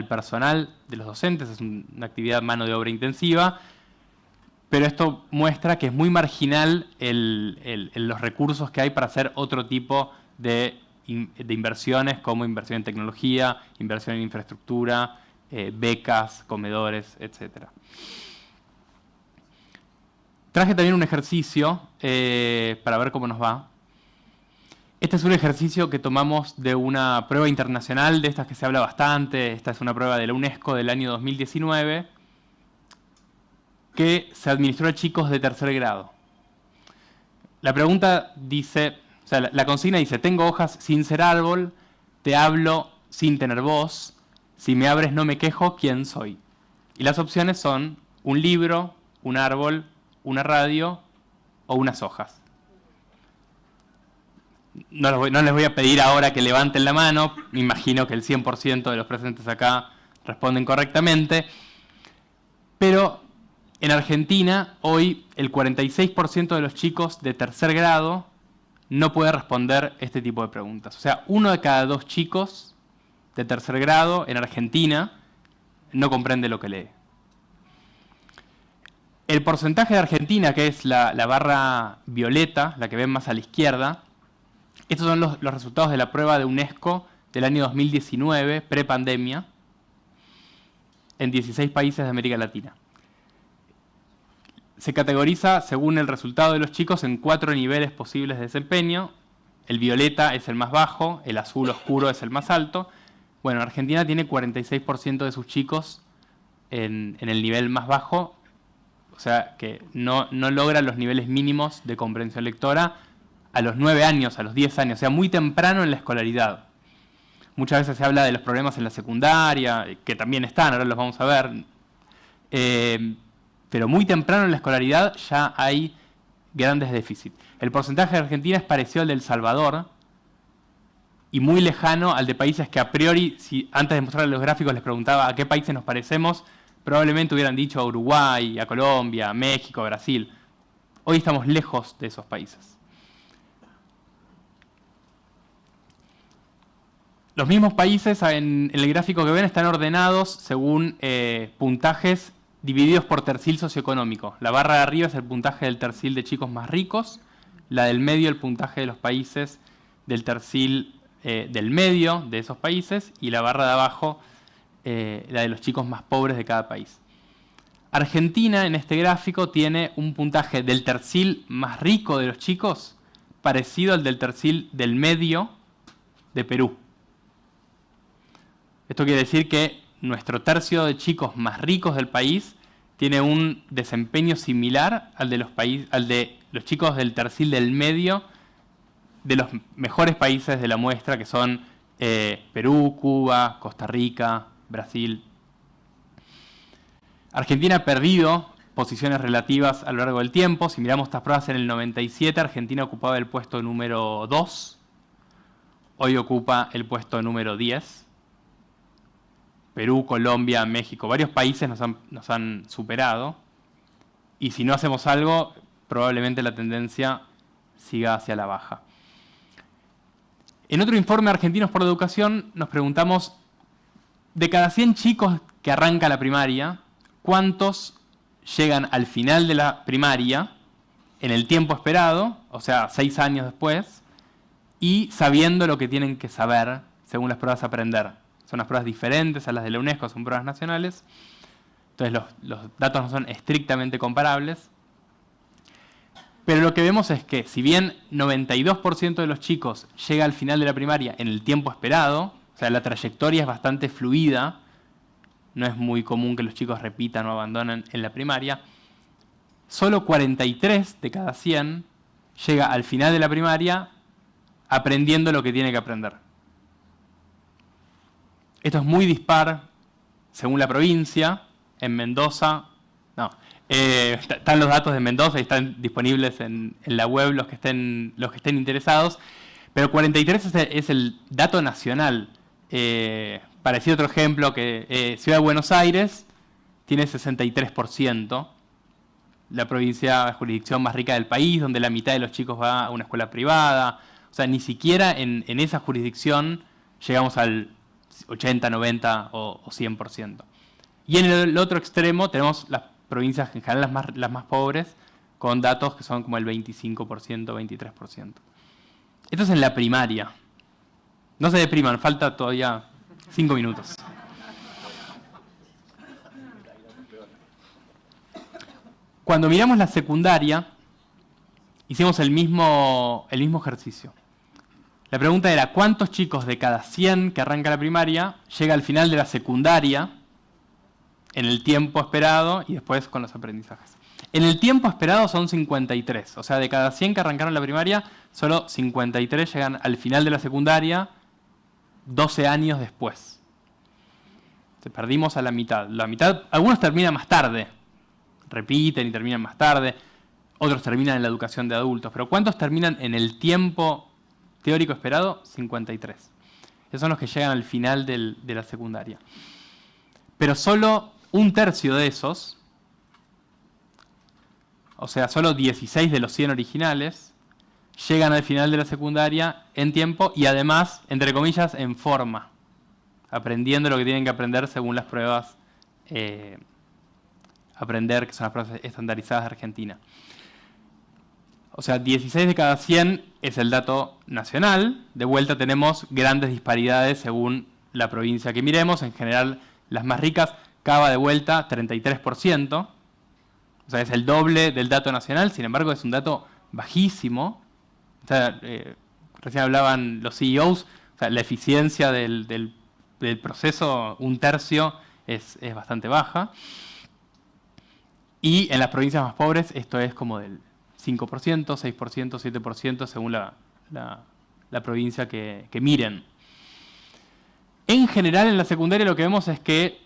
personal de los docentes. Es una actividad mano de obra intensiva. Pero esto muestra que es muy marginal los recursos que hay para hacer otro tipo de inversiones, como inversión en tecnología, inversión en infraestructura, becas, comedores, etc. Traje también un ejercicio para ver cómo nos va. Este es un ejercicio que tomamos de una prueba internacional, de estas que se habla bastante. Esta es una prueba de la UNESCO del año 2019, que se administró a chicos de 3er grado. La pregunta dice, o sea, la consigna dice: tengo hojas sin ser árbol, te hablo sin tener voz, si me abres no me quejo, ¿quién soy? Y las opciones son un libro, un árbol, una radio o unas hojas. No les voy a pedir ahora que levanten la mano, me imagino que el 100% de los presentes acá responden correctamente, pero en Argentina, hoy, el 46% de los chicos de 3er grado no puede responder este tipo de preguntas. O sea, 1 de cada 2 chicos de 3er grado en Argentina no comprende lo que lee. El porcentaje de Argentina, que es la barra violeta, la que ven más a la izquierda, estos son los resultados de la prueba de UNESCO del año 2019, prepandemia, en 16 países de América Latina. Se categoriza según el resultado de los chicos en 4 niveles posibles de desempeño. El violeta es el más bajo, el azul oscuro es el más alto. Bueno, Argentina tiene 46% de sus chicos en el nivel más bajo, o sea que no logra los niveles mínimos de comprensión lectora a los 9 años, a los 10 años, o sea, muy temprano en la escolaridad. Muchas veces se habla de los problemas en la secundaria, que también están, ahora los vamos a ver. Pero muy temprano en la escolaridad ya hay grandes déficits. El porcentaje de Argentina es parecido al de El Salvador y muy lejano al de países que a priori, si antes de mostrarles los gráficos les preguntaba a qué países nos parecemos, probablemente hubieran dicho a Uruguay, a Colombia, a México, a Brasil. Hoy estamos lejos de esos países. Los mismos países en el gráfico que ven están ordenados según puntajes divididos por tercil socioeconómico. La barra de arriba es el puntaje del tercil de chicos más ricos, la del medio el puntaje de los países del tercil del medio de esos países y la barra de abajo la de los chicos más pobres de cada país. Argentina en este gráfico tiene un puntaje del tercil más rico de los chicos parecido al del tercil del medio de Perú. Esto quiere decir que nuestro tercio de chicos más ricos del país tiene un desempeño similar al de los chicos del tercil del medio de los mejores países de la muestra, que son Perú, Cuba, Costa Rica, Brasil. Argentina ha perdido posiciones relativas a lo largo del tiempo. Si miramos estas pruebas en el 97, Argentina ocupaba el puesto número 2. Hoy ocupa el puesto número 10. Perú, Colombia, México, varios países nos han superado. Y si no hacemos algo, probablemente la tendencia siga hacia la baja. En otro informe, Argentinos por la Educación, nos preguntamos, de cada 100 chicos que arranca la primaria, ¿cuántos llegan al final de la primaria en el tiempo esperado, o sea, 6 años después, y sabiendo lo que tienen que saber según las pruebas a aprender? Son unas pruebas diferentes a las de la UNESCO, son pruebas nacionales. Entonces los datos no son estrictamente comparables. Pero lo que vemos es que si bien 92% de los chicos llega al final de la primaria en el tiempo esperado, o sea, la trayectoria es bastante fluida, no es muy común que los chicos repitan o abandonen en la primaria, solo 43 de cada 100 llega al final de la primaria aprendiendo lo que tiene que aprender. Esto es muy dispar según la provincia. En Mendoza, están los datos de Mendoza y están disponibles en la web los que estén interesados, pero 43 es el dato nacional. Para decir otro ejemplo, que Ciudad de Buenos Aires tiene 63%, la provincia de jurisdicción más rica del país, donde la mitad de los chicos va a una escuela privada. O sea, ni siquiera en esa jurisdicción llegamos al 80, 90 o 100%. Y en el otro extremo tenemos las provincias en general las más pobres, con datos que son como el 25%, 23%. Esto es en la primaria. No se depriman, falta todavía 5 minutos. Cuando miramos la secundaria, hicimos el mismo ejercicio. La pregunta era, ¿cuántos chicos de cada 100 que arranca la primaria llega al final de la secundaria en el tiempo esperado y después con los aprendizajes? En el tiempo esperado son 53, o sea, de cada 100 que arrancaron la primaria, solo 53 llegan al final de la secundaria 12 años después. Perdimos a la mitad. La mitad, algunos terminan más tarde, repiten y terminan más tarde, otros terminan en la educación de adultos, pero ¿cuántos terminan en el tiempo teórico esperado? 53. Esos son los que llegan al final de la secundaria. Pero solo un tercio de esos, o sea, solo 16 de los 100 originales, llegan al final de la secundaria en tiempo y además, entre comillas, en forma, aprendiendo lo que tienen que aprender según las pruebas aprender, que son las pruebas estandarizadas de Argentina. O sea, 16 de cada 100 es el dato nacional. De vuelta tenemos grandes disparidades según la provincia que miremos. En general, las más ricas, Cava de vuelta, 33%. O sea, es el doble del dato nacional. Sin embargo, es un dato bajísimo. O sea, recién hablaban los CEOs. O sea, la eficiencia del proceso, un tercio, es bastante baja. Y en las provincias más pobres, esto es como del 5%, 6%, 7%, según la provincia que miren. En general, en la secundaria lo que vemos es que,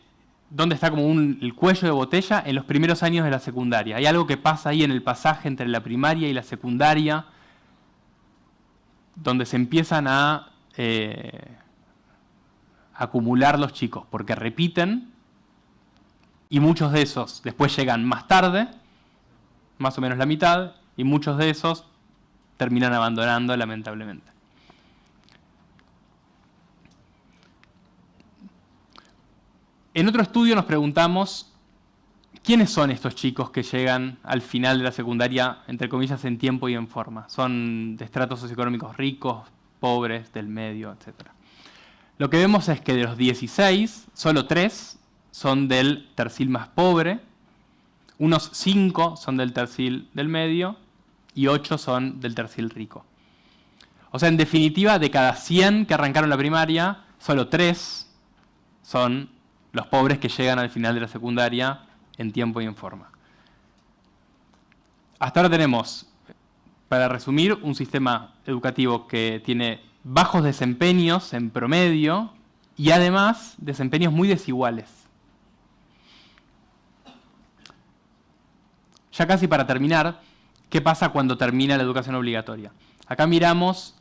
¿dónde está como el cuello de botella? En los primeros años de la secundaria. Hay algo que pasa ahí en el pasaje entre la primaria y la secundaria, donde se empiezan a acumular los chicos, porque repiten, y muchos de esos después llegan más tarde, más o menos la mitad, y muchos de esos terminan abandonando, lamentablemente. En otro estudio nos preguntamos, ¿quiénes son estos chicos que llegan al final de la secundaria, entre comillas, en tiempo y en forma? ¿Son de estratos socioeconómicos ricos, pobres, del medio, etcétera? Lo que vemos es que de los 16, solo 3 son del tercil más pobre, unos 5 son del tercil del medio y 8 son del tercil rico. O sea, en definitiva, de cada 100 que arrancaron la primaria, solo 3 son los pobres que llegan al final de la secundaria en tiempo y en forma. Hasta ahora tenemos, para resumir, un sistema educativo que tiene bajos desempeños en promedio y además desempeños muy desiguales. Ya casi para terminar, ¿qué pasa cuando termina la educación obligatoria? Acá miramos,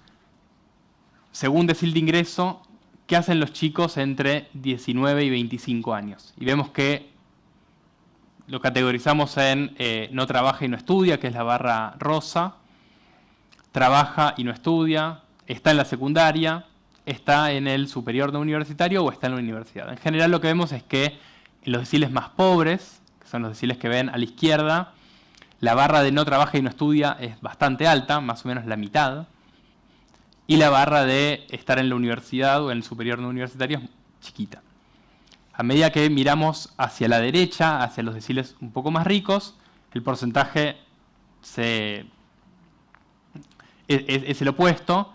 según decil de ingreso, qué hacen los chicos entre 19 y 25 años. Y vemos que lo categorizamos en no trabaja y no estudia, que es la barra rosa, trabaja y no estudia, está en la secundaria, está en el superior no universitario o está en la universidad. En general lo que vemos es que en los deciles más pobres, que son los deciles que ven a la izquierda, la barra de no trabaja y no estudia es bastante alta, más o menos la mitad, y la barra de estar en la universidad o en el superior no universitario es chiquita. A medida que miramos hacia la derecha, hacia los deciles un poco más ricos, el porcentaje es el opuesto.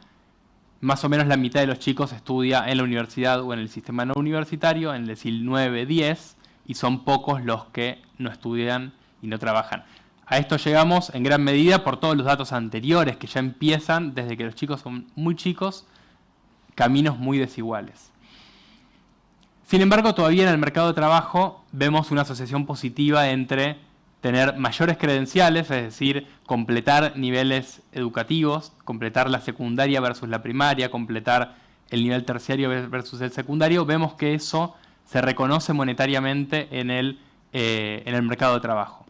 Más o menos la mitad de los chicos estudia en la universidad o en el sistema no universitario, en el decil 9, 10, y son pocos los que no estudian y no trabajan. A esto llegamos en gran medida por todos los datos anteriores que ya empiezan, desde que los chicos son muy chicos, caminos muy desiguales. Sin embargo, todavía en el mercado de trabajo vemos una asociación positiva entre tener mayores credenciales, es decir, completar niveles educativos, completar la secundaria versus la primaria, completar el nivel terciario versus el secundario. Vemos que eso se reconoce monetariamente en el mercado de trabajo.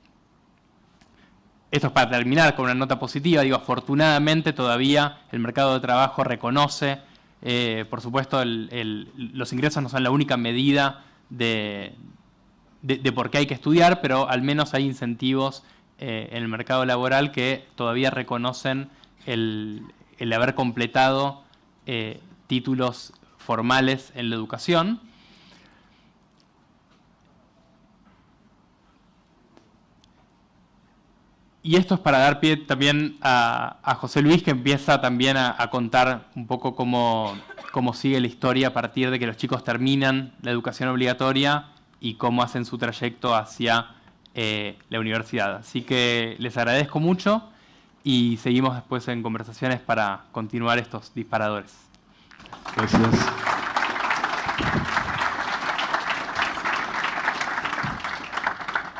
Esto es para terminar con una nota positiva. Digo, afortunadamente todavía el mercado de trabajo reconoce, por supuesto, los ingresos no son la única medida de por qué hay que estudiar, pero al menos hay incentivos en el mercado laboral que todavía reconocen el haber completado títulos formales en la educación. Y esto es para dar pie también a José Luis, que empieza también a contar un poco cómo sigue la historia a partir de que los chicos terminan la educación obligatoria y cómo hacen su trayecto hacia la universidad. Así que les agradezco mucho y seguimos después en conversaciones para continuar estos disparadores. Gracias.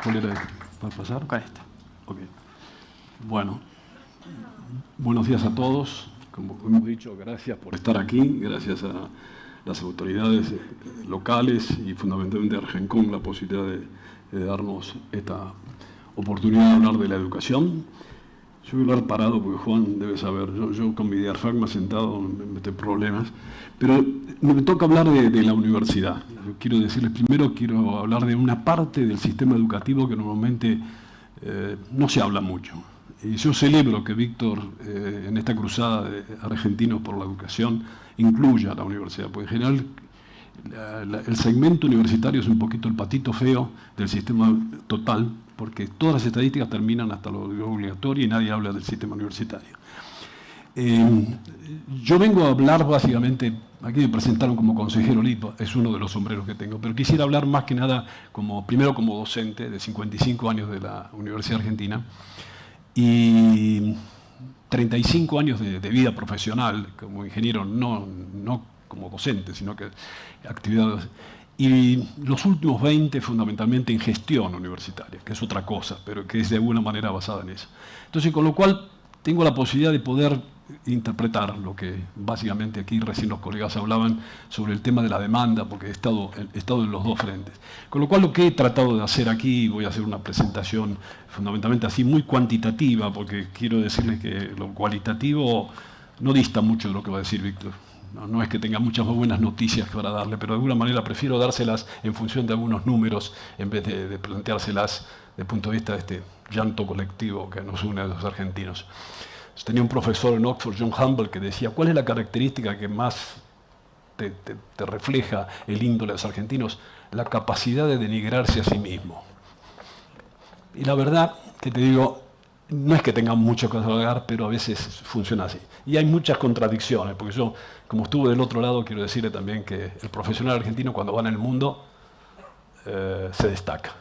¿Cuál era? ¿Para pasar? Con esta. Ok. Bueno, buenos días a todos. Como hemos dicho, gracias por estar aquí, gracias a las autoridades locales y fundamentalmente a Argencom la posibilidad de darnos esta oportunidad de hablar de la educación. Yo voy a hablar parado porque Juan debe saber, yo con mi diafragma sentado me mete problemas, pero me toca hablar de la universidad. Yo quiero decirles primero, quiero hablar de una parte del sistema educativo que normalmente no se habla mucho. Y yo celebro que Víctor, en esta cruzada de argentinos por la educación, incluya a la universidad, porque en general el segmento universitario es un poquito el patito feo del sistema total, porque todas las estadísticas terminan hasta lo obligatorio y nadie habla del sistema universitario. Yo vengo a hablar básicamente, aquí me presentaron como consejero LIPA, es uno de los sombreros que tengo, pero quisiera hablar más que nada, primero como docente de 55 años de la Universidad Argentina, y 35 años de vida profesional como ingeniero, no como docente, sino que actividades, y los últimos 20 fundamentalmente en gestión universitaria, que es otra cosa, pero que es de alguna manera basada en eso. Entonces, con lo cual tengo la posibilidad de poder interpretar lo que básicamente aquí recién los colegas hablaban sobre el tema de la demanda, porque he estado en los dos frentes. Con lo cual lo que he tratado de hacer aquí, voy a hacer una presentación fundamentalmente así muy cuantitativa, porque quiero decirles que lo cualitativo no dista mucho de lo que va a decir Víctor. No es que tenga muchas más buenas noticias para darle, pero de alguna manera prefiero dárselas en función de algunos números en vez de planteárselas desde el punto de vista de este llanto colectivo que nos une a los argentinos. Tenía un profesor en Oxford, John Humble, que decía, ¿cuál es la característica que más te refleja el índole de los argentinos? La capacidad de denigrarse a sí mismo. Y la verdad, que te digo, no es que tengan mucho que hablar, pero a veces funciona así. Y hay muchas contradicciones, porque yo, como estuve del otro lado, quiero decirle también que el profesional argentino cuando va en el mundo se destaca.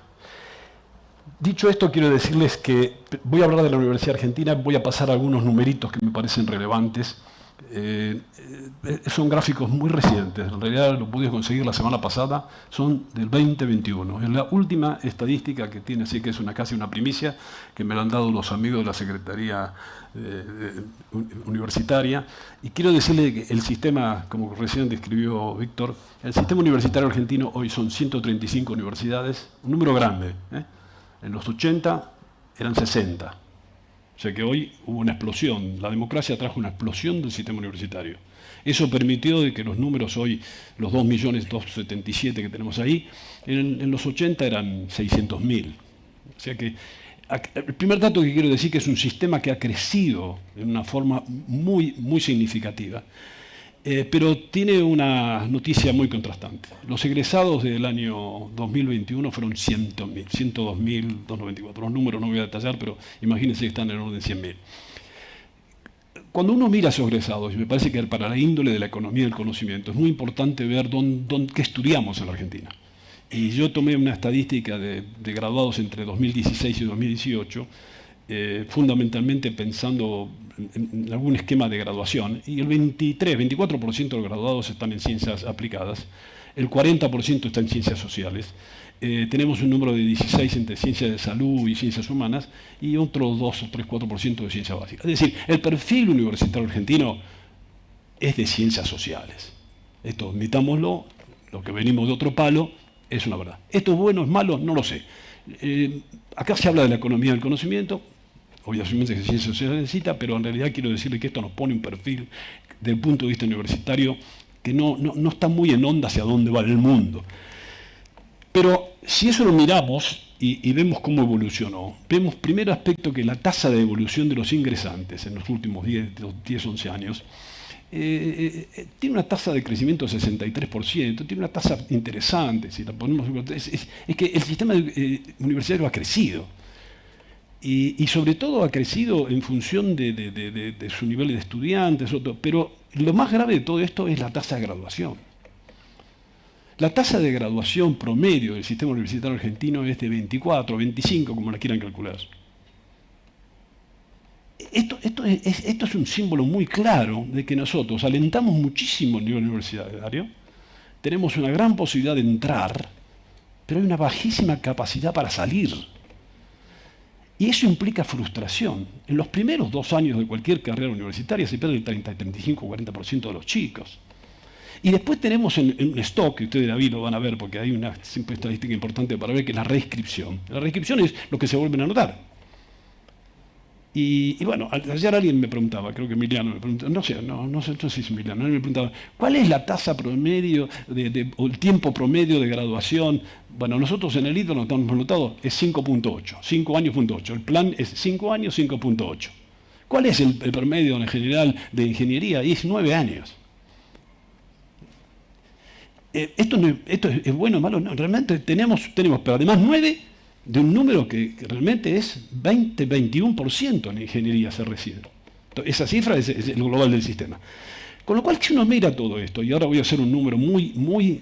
Dicho esto, quiero decirles que voy a hablar de la Universidad Argentina, voy a pasar algunos numeritos que me parecen relevantes. Son gráficos muy recientes, en realidad lo pude conseguir la semana pasada, son del 2021. Es la última estadística que tiene, así que es casi una primicia que me lo han dado los amigos de la Secretaría Universitaria. Y quiero decirle que el sistema, como recién describió Víctor, el sistema universitario argentino hoy son 135 universidades, un número grande. En los 80 eran 60. O sea que hoy hubo una explosión, la democracia trajo una explosión del sistema universitario. Eso permitió de que los números hoy, los 2.277.000 que tenemos ahí, en los 80 eran 600.000. O sea que el primer dato que quiero decir que es un sistema que ha crecido de una forma muy, muy significativa. Pero tiene una noticia muy contrastante. Los egresados del año 2021 fueron 102.294. Los números no voy a detallar, pero imagínense que están en el orden de 100.000. Cuando uno mira a esos egresados, y me parece que para la índole de la economía del conocimiento, es muy importante ver qué estudiamos en la Argentina. Y yo tomé una estadística de graduados entre 2016 y 2018, fundamentalmente pensando en algún esquema de graduación, y el 24% de los graduados están en ciencias aplicadas, el 40% está en ciencias sociales, tenemos un número de 16 entre ciencias de salud y ciencias humanas, y otro 2 o 3, 4% de ciencias básicas. Es decir, el perfil universitario argentino es de ciencias sociales. Esto, admitámoslo, lo que venimos de otro palo, es una verdad. ¿Esto es bueno, es malo? No lo sé. Acá se habla de la economía del conocimiento, obviamente que ciencia social necesita, pero en realidad quiero decirle que esto nos pone un perfil desde el punto de vista universitario que no está muy en onda hacia dónde va el mundo. Pero si eso lo miramos y vemos cómo evolucionó, vemos primer aspecto que la tasa de evolución de los ingresantes en los últimos 10, 11 años tiene una tasa de crecimiento de 63%, tiene una tasa interesante, si la ponemos, es que el sistema universitario ha crecido. Y sobre todo ha crecido en función de su nivel de estudiantes, pero lo más grave de todo esto es la tasa de graduación. La tasa de graduación promedio del sistema universitario argentino es de 24, 25, como la quieran calcular. Esto es un símbolo muy claro de que nosotros alentamos muchísimo el nivel universitario, tenemos una gran posibilidad de entrar, pero hay una bajísima capacidad para salir. Y eso implica frustración. En los primeros 2 años de cualquier carrera universitaria se pierde el 30, 35, 40% de los chicos. Y después tenemos en stock, que ustedes ahí lo van a ver porque hay una simple estadística importante para ver, que es la reinscripción. La reinscripción es lo que se vuelven a anotar. Y bueno, ayer alguien me preguntaba, creo que Emiliano me preguntaba, no sé si es Emiliano, me preguntaba, ¿cuál es la tasa promedio o el tiempo promedio de graduación? Bueno, nosotros en el ITO nos hemos anotado, es 5.8, 5 años, 5.8. El plan es 5 años, 5.8. ¿Cuál es el promedio en general de ingeniería? Y es 9 años. ¿Esto es bueno o malo? No, realmente tenemos, pero además 9 de un número que realmente es 21% en ingeniería se recibe. Esa cifra es el global del sistema. Con lo cual, si uno mira todo esto, y ahora voy a hacer un número muy,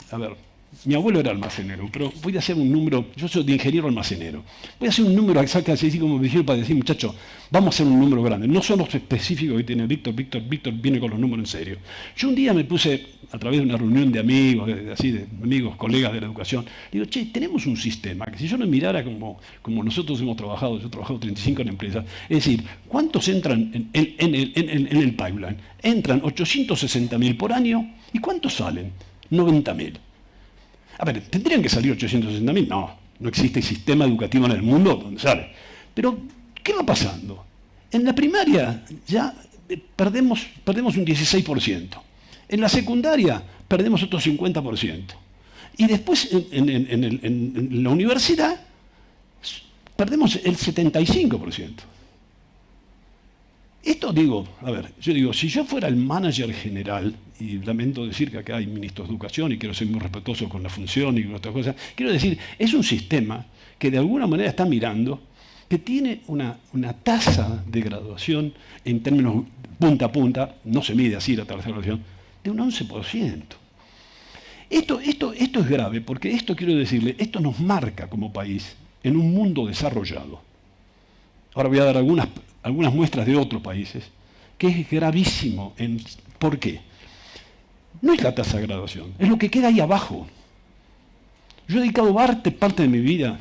a ver, mi abuelo era almacenero, pero voy a hacer un número, yo soy de ingeniero almacenero, voy a hacer un número exacto, así como me dijeron para decir, muchachos, vamos a hacer un número grande, no son los específicos que tiene Víctor viene con los números en serio. Yo un día me puse, a través de una reunión de amigos, colegas de la educación, digo, che, tenemos un sistema que si yo lo mirara como nosotros hemos trabajado, yo he trabajado 35 en empresas, es decir, ¿cuántos entran en el pipeline? Entran 860.000 por año, ¿y cuántos salen? 90.000. A ver, ¿tendrían que salir 860.000? No existe sistema educativo en el mundo donde sale. Pero, ¿qué va pasando? En la primaria ya perdemos un 16%. En la secundaria perdemos otro 50%. Y después en la universidad perdemos el 75%. Esto yo digo, si yo fuera el manager general, y lamento decir que acá hay ministros de educación y quiero ser muy respetuoso con la función y con otras cosas, quiero decir, es un sistema que de alguna manera está mirando que tiene una tasa de graduación en términos punta a punta, no se mide así la tasa de graduación, de un 11%. Esto esto es grave porque esto, quiero decirle, esto nos marca como país en un mundo desarrollado. Ahora voy a dar algunas muestras de otros países, que es gravísimo. ¿Por qué? No es la tasa de graduación, es lo que queda ahí abajo. Yo he dedicado parte de mi vida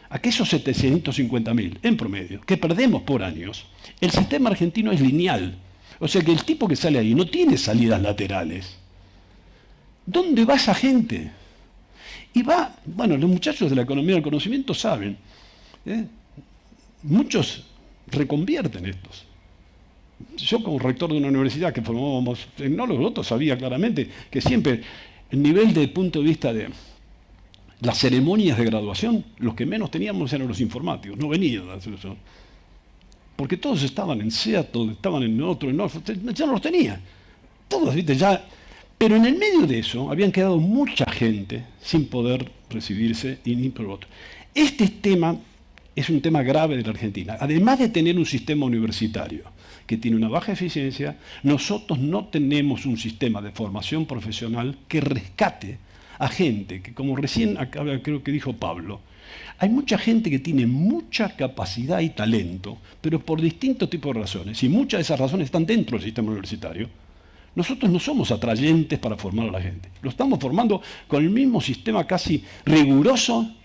a que esos 750.000, en promedio, que perdemos por años, el sistema argentino es lineal. O sea que el tipo que sale ahí no tiene salidas laterales. ¿Dónde va esa gente? Y va, bueno, los muchachos de la economía del conocimiento saben, muchos reconvierten estos. Yo como rector de una universidad que formábamos tecnólogos, otros sabía claramente que siempre el nivel del punto de vista de las ceremonias de graduación, los que menos teníamos eran los informáticos, no venían a hacer eso. Porque todos estaban en Seattle, estaban en otro, ya no los tenía. Todos, ¿viste? Ya. Pero en el medio de eso habían quedado mucha gente sin poder recibirse y ni por otro. Este tema es un tema grave de la Argentina. Además de tener un sistema universitario que tiene una baja eficiencia, nosotros no tenemos un sistema de formación profesional que rescate a gente que, como recién creo que dijo Pablo, hay mucha gente que tiene mucha capacidad y talento, pero por distintos tipos de razones, y muchas de esas razones están dentro del sistema universitario. Nosotros no somos atrayentes para formar a la gente. Lo estamos formando con el mismo sistema casi riguroso.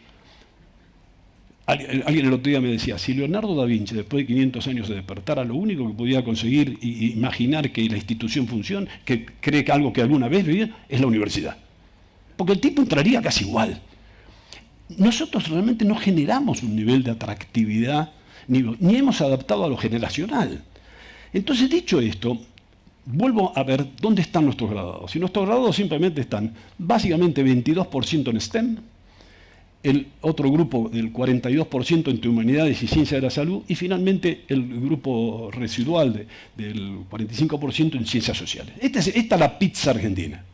Alguien el otro día me decía, si Leonardo da Vinci, después de 500 años de despertar, lo único que podía conseguir e imaginar que la institución funcione, que cree que algo que alguna vez vivía, es la universidad. Porque el tipo entraría casi igual. Nosotros realmente no generamos un nivel de atractividad, ni hemos adaptado a lo generacional. Entonces, dicho esto, vuelvo a ver dónde están nuestros graduados. Y nuestros graduados simplemente están básicamente 22% en STEM, el otro grupo del 42% entre humanidades y ciencia de la salud, y finalmente el grupo residual del 45% en ciencias sociales. Esta es la pizza argentina.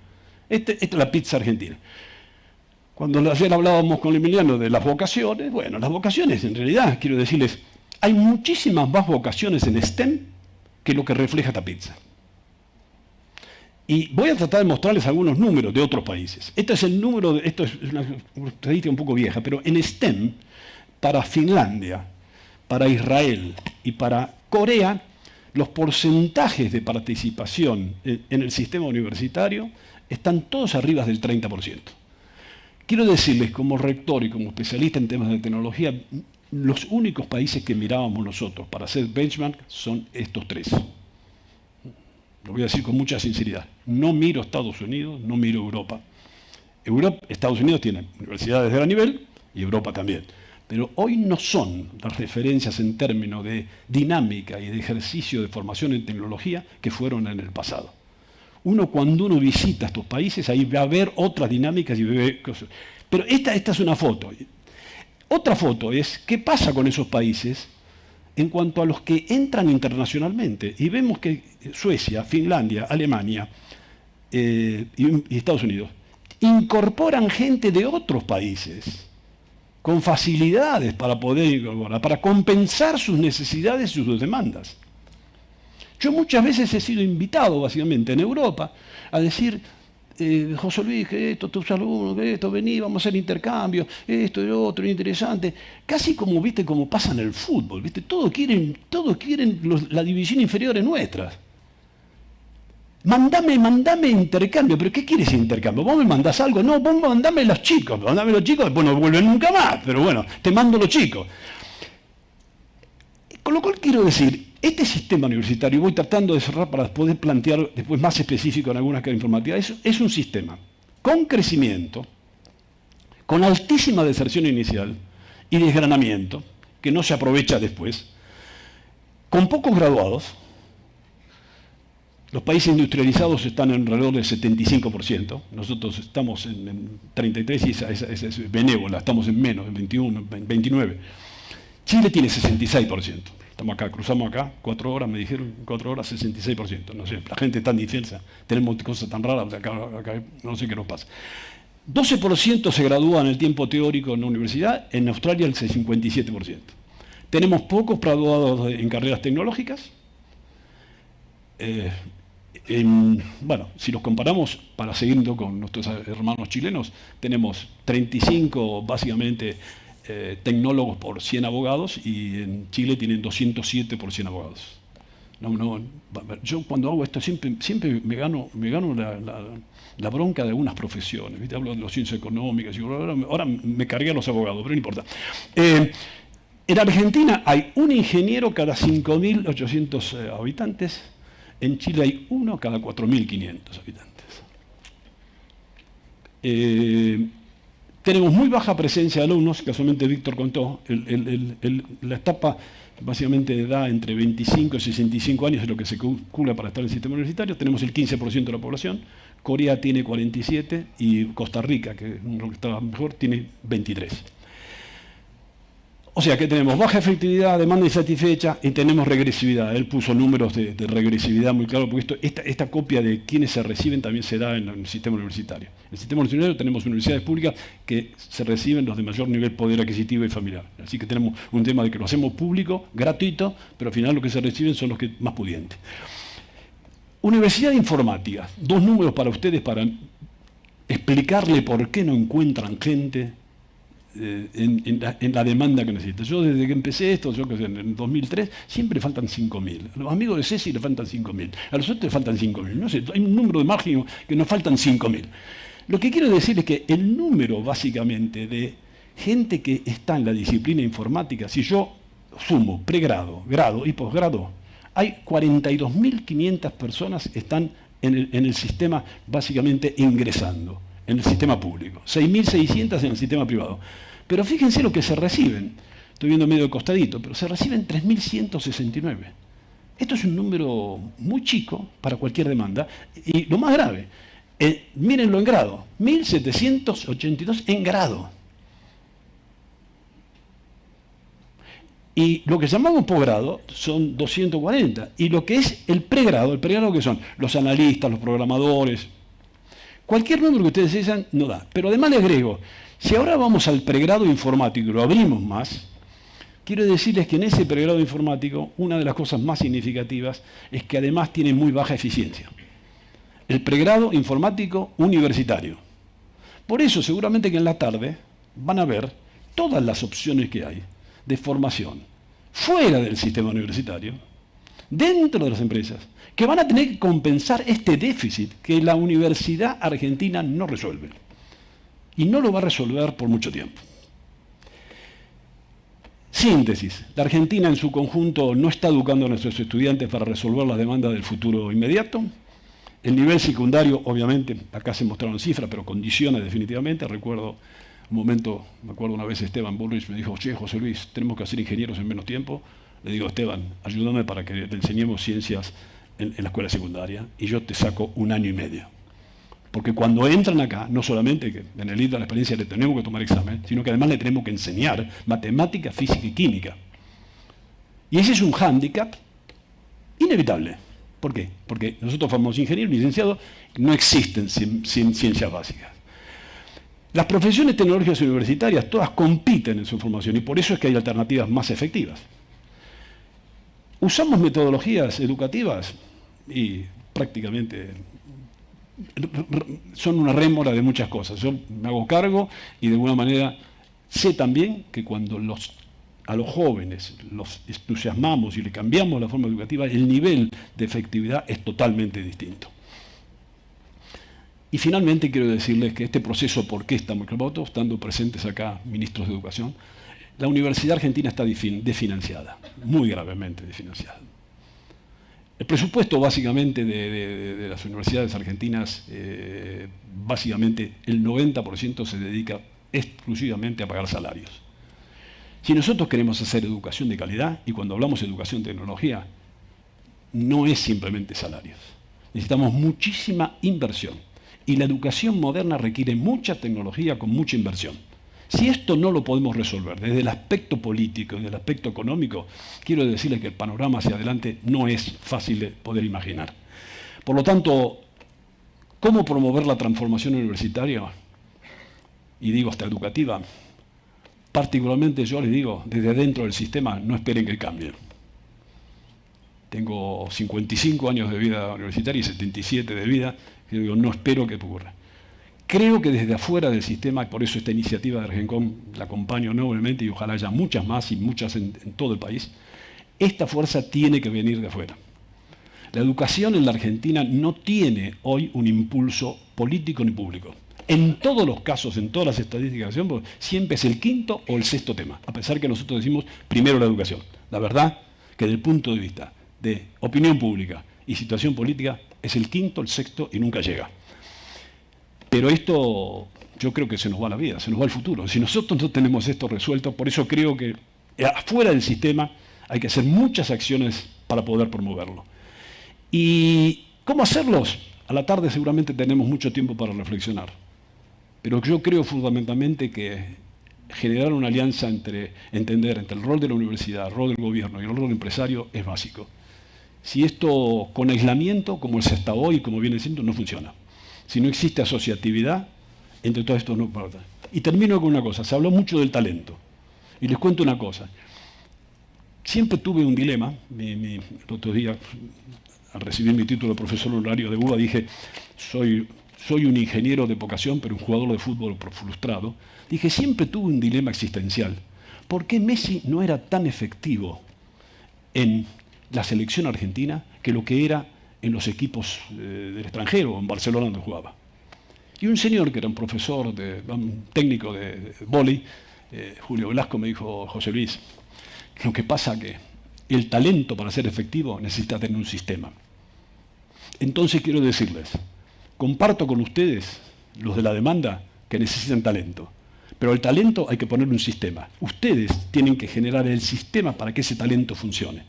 Esta es la pizza argentina. Cuando ayer hablábamos con Emiliano de las vocaciones, bueno, las vocaciones en realidad, quiero decirles, hay muchísimas más vocaciones en STEM que lo que refleja esta pizza. Y voy a tratar de mostrarles algunos números de otros países. Esto es una estadística un poco vieja, pero en STEM, para Finlandia, para Israel y para Corea, los porcentajes de participación en el sistema universitario están todos arriba del 30%. Quiero decirles, como rector y como especialista en temas de tecnología, los únicos países que mirábamos nosotros para hacer benchmark son estos tres. Lo voy a decir con mucha sinceridad. No miro Estados Unidos, no miro Europa. Estados Unidos tiene universidades de gran nivel y Europa también. Pero hoy no son las referencias en términos de dinámica y de ejercicio de formación en tecnología que fueron en el pasado. Cuando uno visita estos países, ahí va a ver otras dinámicas y ve cosas. Pero esta es una foto. Otra foto es qué pasa con esos países en cuanto a los que entran internacionalmente. Y vemos que Suecia, Finlandia, Alemania y Estados Unidos incorporan gente de otros países con facilidades para poder incorporar, para compensar sus necesidades y sus demandas. Yo muchas veces he sido invitado, básicamente, en Europa, a decir, José Luis, que esto, tus alumnos, que esto, vení, vamos a hacer intercambio, esto y lo otro, interesante. Casi como, viste, como pasa en el fútbol, viste, todos quieren la división inferior es nuestra. Mandame intercambio, pero ¿qué quieres intercambio? ¿Vos me mandás algo? No, vos mandame los chicos, después no vuelven nunca más, pero bueno, te mando los chicos. Con lo cual quiero decir, este sistema universitario, voy tratando de cerrar para poder plantear después más específico en algunas carreras informativas, es un sistema con crecimiento, con altísima deserción inicial y desgranamiento, que no se aprovecha después, con pocos graduados. Los países industrializados están alrededor del 75%, nosotros estamos en 33% y esa es benévola, estamos en menos, en 21, 29%. Chile tiene 66%. Estamos acá, cruzamos acá, 4 horas, me dijeron, 4 horas, 66%. No sé, la gente es tan dispersa, tenemos cosas tan raras, acá no sé qué nos pasa. 12% se gradúa en el tiempo teórico en la universidad, en Australia el 57%. Tenemos pocos graduados en carreras tecnológicas. Bueno, si nos comparamos, para seguir con nuestros hermanos chilenos, tenemos 35 básicamente tecnólogos por 100 abogados y en Chile tienen 207 por 100 abogados. Yo cuando hago esto siempre me gano la bronca de algunas profesiones. ¿Viste? Hablo de las ciencias económicas, y ahora me cargué a los abogados, pero no importa. En Argentina hay un ingeniero cada 5.800 habitantes. En Chile hay uno cada 4.500 habitantes. Tenemos muy baja presencia de alumnos, casualmente Víctor contó, la etapa básicamente de edad entre 25 y 65 años es lo que se calcula para estar en el sistema universitario. Tenemos el 15% de la población, Corea tiene 47 y Costa Rica, que es lo que está mejor, tiene 23. O sea que tenemos baja efectividad, demanda insatisfecha y tenemos regresividad. Él puso números de regresividad muy claro, porque esta copia de quienes se reciben también se da en el sistema universitario. En el sistema universitario tenemos universidades públicas que se reciben los de mayor nivel poder adquisitivo y familiar. Así que tenemos un tema de que lo hacemos público, gratuito, pero al final lo que se reciben son los que más pudientes. Universidad de Informática. 2 números para ustedes para explicarle por qué no encuentran gente en la demanda que necesita. Yo desde que empecé esto, yo que sé, en 2003, siempre faltan 5.000. A los amigos de Ceci le faltan 5.000. A los otros le faltan 5.000. No sé, hay un número de margen que nos faltan 5.000. Lo que quiero decir es que el número básicamente de gente que está en la disciplina informática, si yo sumo pregrado, grado y posgrado, hay 42.500 personas que están en el sistema básicamente ingresando. En el sistema público, 6.600 en el sistema privado. Pero fíjense lo que se reciben. Estoy viendo medio de costadito, pero se reciben 3.169. Esto es un número muy chico para cualquier demanda. Y lo más grave, mírenlo en grado, 1.782 en grado. Y lo que llamamos posgrado son 240. Y lo que es el pregrado que son los analistas, los programadores. Cualquier número que ustedes digan no da. Pero además les agrego, si ahora vamos al pregrado informático y lo abrimos más, quiero decirles que en ese pregrado informático una de las cosas más significativas es que además tiene muy baja eficiencia. El pregrado informático universitario. Por eso seguramente que en la tarde van a ver todas las opciones que hay de formación fuera del sistema universitario, dentro de las empresas, que van a tener que compensar este déficit que la universidad argentina no resuelve. Y no lo va a resolver por mucho tiempo. Síntesis. La Argentina en su conjunto no está educando a nuestros estudiantes para resolver las demandas del futuro inmediato. El nivel secundario, obviamente, acá se mostraron cifras, pero condiciona definitivamente. Recuerdo un momento, me acuerdo una vez Esteban Bullrich me dijo, che, José Luis, tenemos que hacer ingenieros en menos tiempo. Le digo, Esteban, ayúdame para que te enseñemos ciencias en la escuela secundaria y yo te saco 1 año y medio. Porque cuando entran acá, no solamente que en el libro de la experiencia le tenemos que tomar examen, sino que además le tenemos que enseñar matemática, física y química. Y ese es un hándicap inevitable. ¿Por qué? Porque nosotros formamos ingenieros y licenciados, no existen sin ciencias básicas. Las profesiones tecnológicas universitarias todas compiten en su formación y por eso es que hay alternativas más efectivas. Usamos metodologías educativas y prácticamente son una rémora de muchas cosas. Yo me hago cargo y de alguna manera sé también que cuando a los jóvenes los entusiasmamos y le cambiamos la forma educativa, el nivel de efectividad es totalmente distinto. Y finalmente quiero decirles que este proceso, ¿por qué estamos todos estando presentes acá, ministros de Educación? La Universidad Argentina está desfinanciada, muy gravemente desfinanciada. El presupuesto básicamente de las universidades argentinas, básicamente el 90% se dedica exclusivamente a pagar salarios. Si nosotros queremos hacer educación de calidad, y cuando hablamos de educación tecnología, no es simplemente salarios. Necesitamos muchísima inversión. Y la educación moderna requiere mucha tecnología con mucha inversión. Si esto no lo podemos resolver desde el aspecto político, desde el aspecto económico, quiero decirles que el panorama hacia adelante no es fácil de poder imaginar. Por lo tanto, ¿cómo promover la transformación universitaria? Y digo hasta educativa. Particularmente yo les digo, desde dentro del sistema, no esperen que cambie. tengo 55 años de vida universitaria y 77 de vida, y digo, no espero que ocurra. Creo que desde afuera del sistema, y por eso esta iniciativa de Argencom la acompaño enormemente y ojalá haya muchas más y muchas en todo el país, esta fuerza tiene que venir de afuera. La educación en la Argentina no tiene hoy un impulso político ni público. En todos los casos, en todas las estadísticas, siempre es el quinto o el sexto tema, a pesar que nosotros decimos primero la educación. La verdad que desde el punto de vista de opinión pública y situación política es el quinto, el sexto y nunca llega. Pero esto yo creo que se nos va la vida, se nos va el futuro. Si nosotros no tenemos esto resuelto, por eso creo que afuera del sistema hay que hacer muchas acciones para poder promoverlo. ¿Y cómo hacerlos? A la tarde seguramente tenemos mucho tiempo para reflexionar. Pero yo creo fundamentalmente que generar una alianza entre el rol de la universidad, el rol del gobierno y el rol del empresario es básico. Si esto con aislamiento, como es hasta hoy, como viene siendo, no funciona. Si no existe asociatividad, entre todo esto no importa. Y termino con una cosa, se habló mucho del talento. Y les cuento una cosa. Siempre tuve un dilema, el otro día, al recibir mi título de profesor honorario de UBA, dije, soy un ingeniero de vocación, pero un jugador de fútbol frustrado. Dije, siempre tuve un dilema existencial. ¿Por qué Messi no era tan efectivo en la selección argentina que lo que era en los equipos del extranjero, en Barcelona donde jugaba? Y un señor que era un profesor, un técnico de vóley, Julio Velasco, me dijo, José Luis, lo que pasa que el talento para ser efectivo necesita tener un sistema. Entonces quiero decirles, comparto con ustedes, los de la demanda, que necesitan talento. Pero el talento hay que ponerle un sistema. Ustedes tienen que generar el sistema para que ese talento funcione.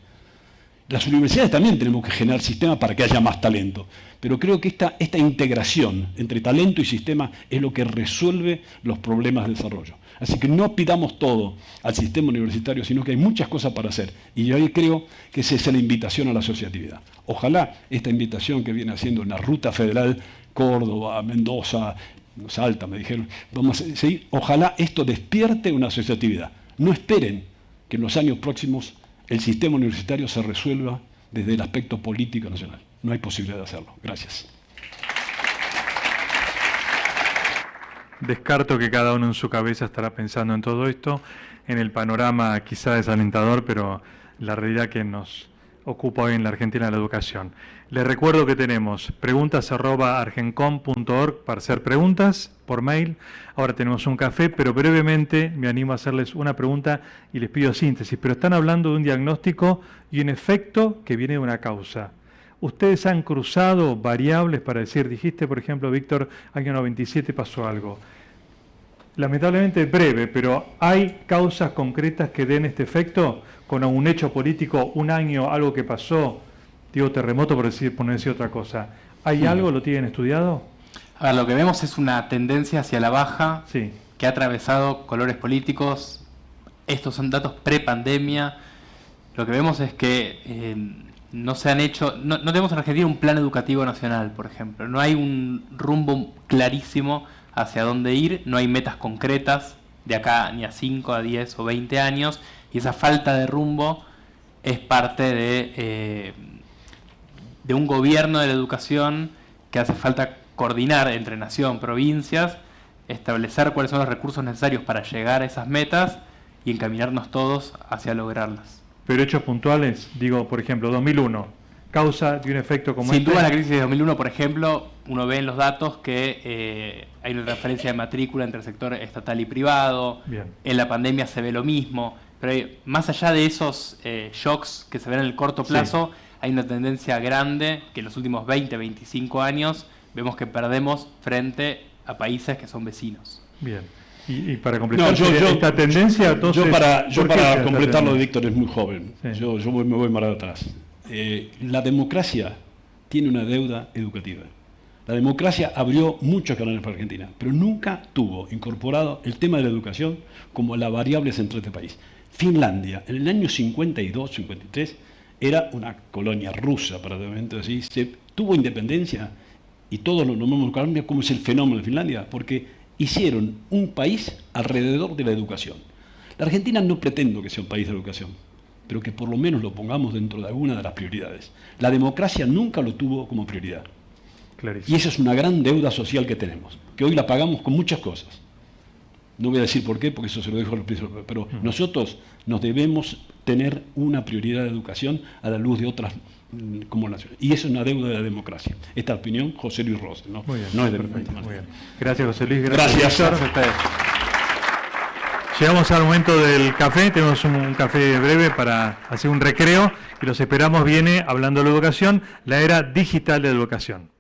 Las universidades también tenemos que generar sistemas para que haya más talento. Pero creo que esta integración entre talento y sistema es lo que resuelve los problemas de desarrollo. Así que no pidamos todo al sistema universitario, sino que hay muchas cosas para hacer. Y yo ahí creo que esa es la invitación a la asociatividad. Ojalá esta invitación que viene haciendo en la ruta federal, Córdoba, Mendoza, Salta, me dijeron, vamos a seguir. Ojalá esto despierte una asociatividad. No esperen que en los años próximos el sistema universitario se resuelva desde el aspecto político nacional. No hay posibilidad de hacerlo. Gracias. Descarto que cada uno en su cabeza estará pensando en todo esto, en el panorama quizá desalentador, pero la realidad que nos ocupa hoy en la Argentina la educación. Les recuerdo que tenemos preguntas@argencom.org para hacer preguntas por mail. Ahora tenemos un café, pero brevemente me animo a hacerles una pregunta y les pido síntesis. Pero están hablando de un diagnóstico y un efecto que viene de una causa. ¿Ustedes han cruzado variables para decir, dijiste, por ejemplo, Víctor, año 97 pasó algo? Lamentablemente breve, pero ¿hay causas concretas que den este efecto con un hecho político, un año, algo que pasó? Digo terremoto por no decir otra cosa. ¿Hay algo? ¿Lo tienen estudiado? A ver, lo que vemos es una tendencia hacia la baja Sí. que ha atravesado colores políticos. Estos son datos pre-pandemia. Lo que vemos es que no se han hecho, no tenemos en Argentina un plan educativo nacional, por ejemplo. No hay un rumbo clarísimo hacia dónde ir, no hay metas concretas de acá ni a 5, a 10 o 20 años, y esa falta de rumbo es parte de un gobierno de la educación que hace falta coordinar entre nación, provincias, establecer cuáles son los recursos necesarios para llegar a esas metas y encaminarnos todos hacia lograrlas. Pero hechos puntuales, digo, por ejemplo, 2001, causa de un efecto como Sin duda la crisis de 2001, por ejemplo, uno ve en los datos que hay una transferencia de matrícula entre el sector estatal y privado. Bien. En la pandemia se ve lo mismo, pero más allá de esos shocks que se ven en el corto plazo, hay una tendencia grande que en los últimos 20, 25 años vemos que perdemos frente a países que son vecinos. Bien. Y para completar No, esta tendencia, entonces... Yo para completar lo de tendencia? Víctor es muy joven. Sí. Yo me voy más atrás. La democracia tiene una deuda educativa. La democracia abrió muchos canales para Argentina, pero nunca tuvo incorporado el tema de la educación como la variable central de este país. Finlandia, en el año 52, 53, era una colonia rusa, prácticamente así. Se tuvo independencia y todos lo nombramos en Colombia como es el fenómeno de Finlandia, porque hicieron un país alrededor de la educación. La Argentina no pretendo que sea un país de educación, pero que por lo menos lo pongamos dentro de alguna de las prioridades. La democracia nunca lo tuvo como prioridad. Clarísimo. Y esa es una gran deuda social que tenemos, que hoy la pagamos con muchas cosas. No voy a decir por qué, porque eso se lo dejo al principio, pero nosotros nos debemos tener una prioridad de educación a la luz de otras como naciones. Y eso es una deuda de la democracia. Esta opinión, José Luis Rose, ¿no? Muy bien, no es de perfecto, muy bien. Gracias, José Luis. Gracias. Víctor. Llegamos al momento del café, tenemos un café breve para hacer un recreo y los esperamos. Viene, hablando de la educación, la era digital de la educación.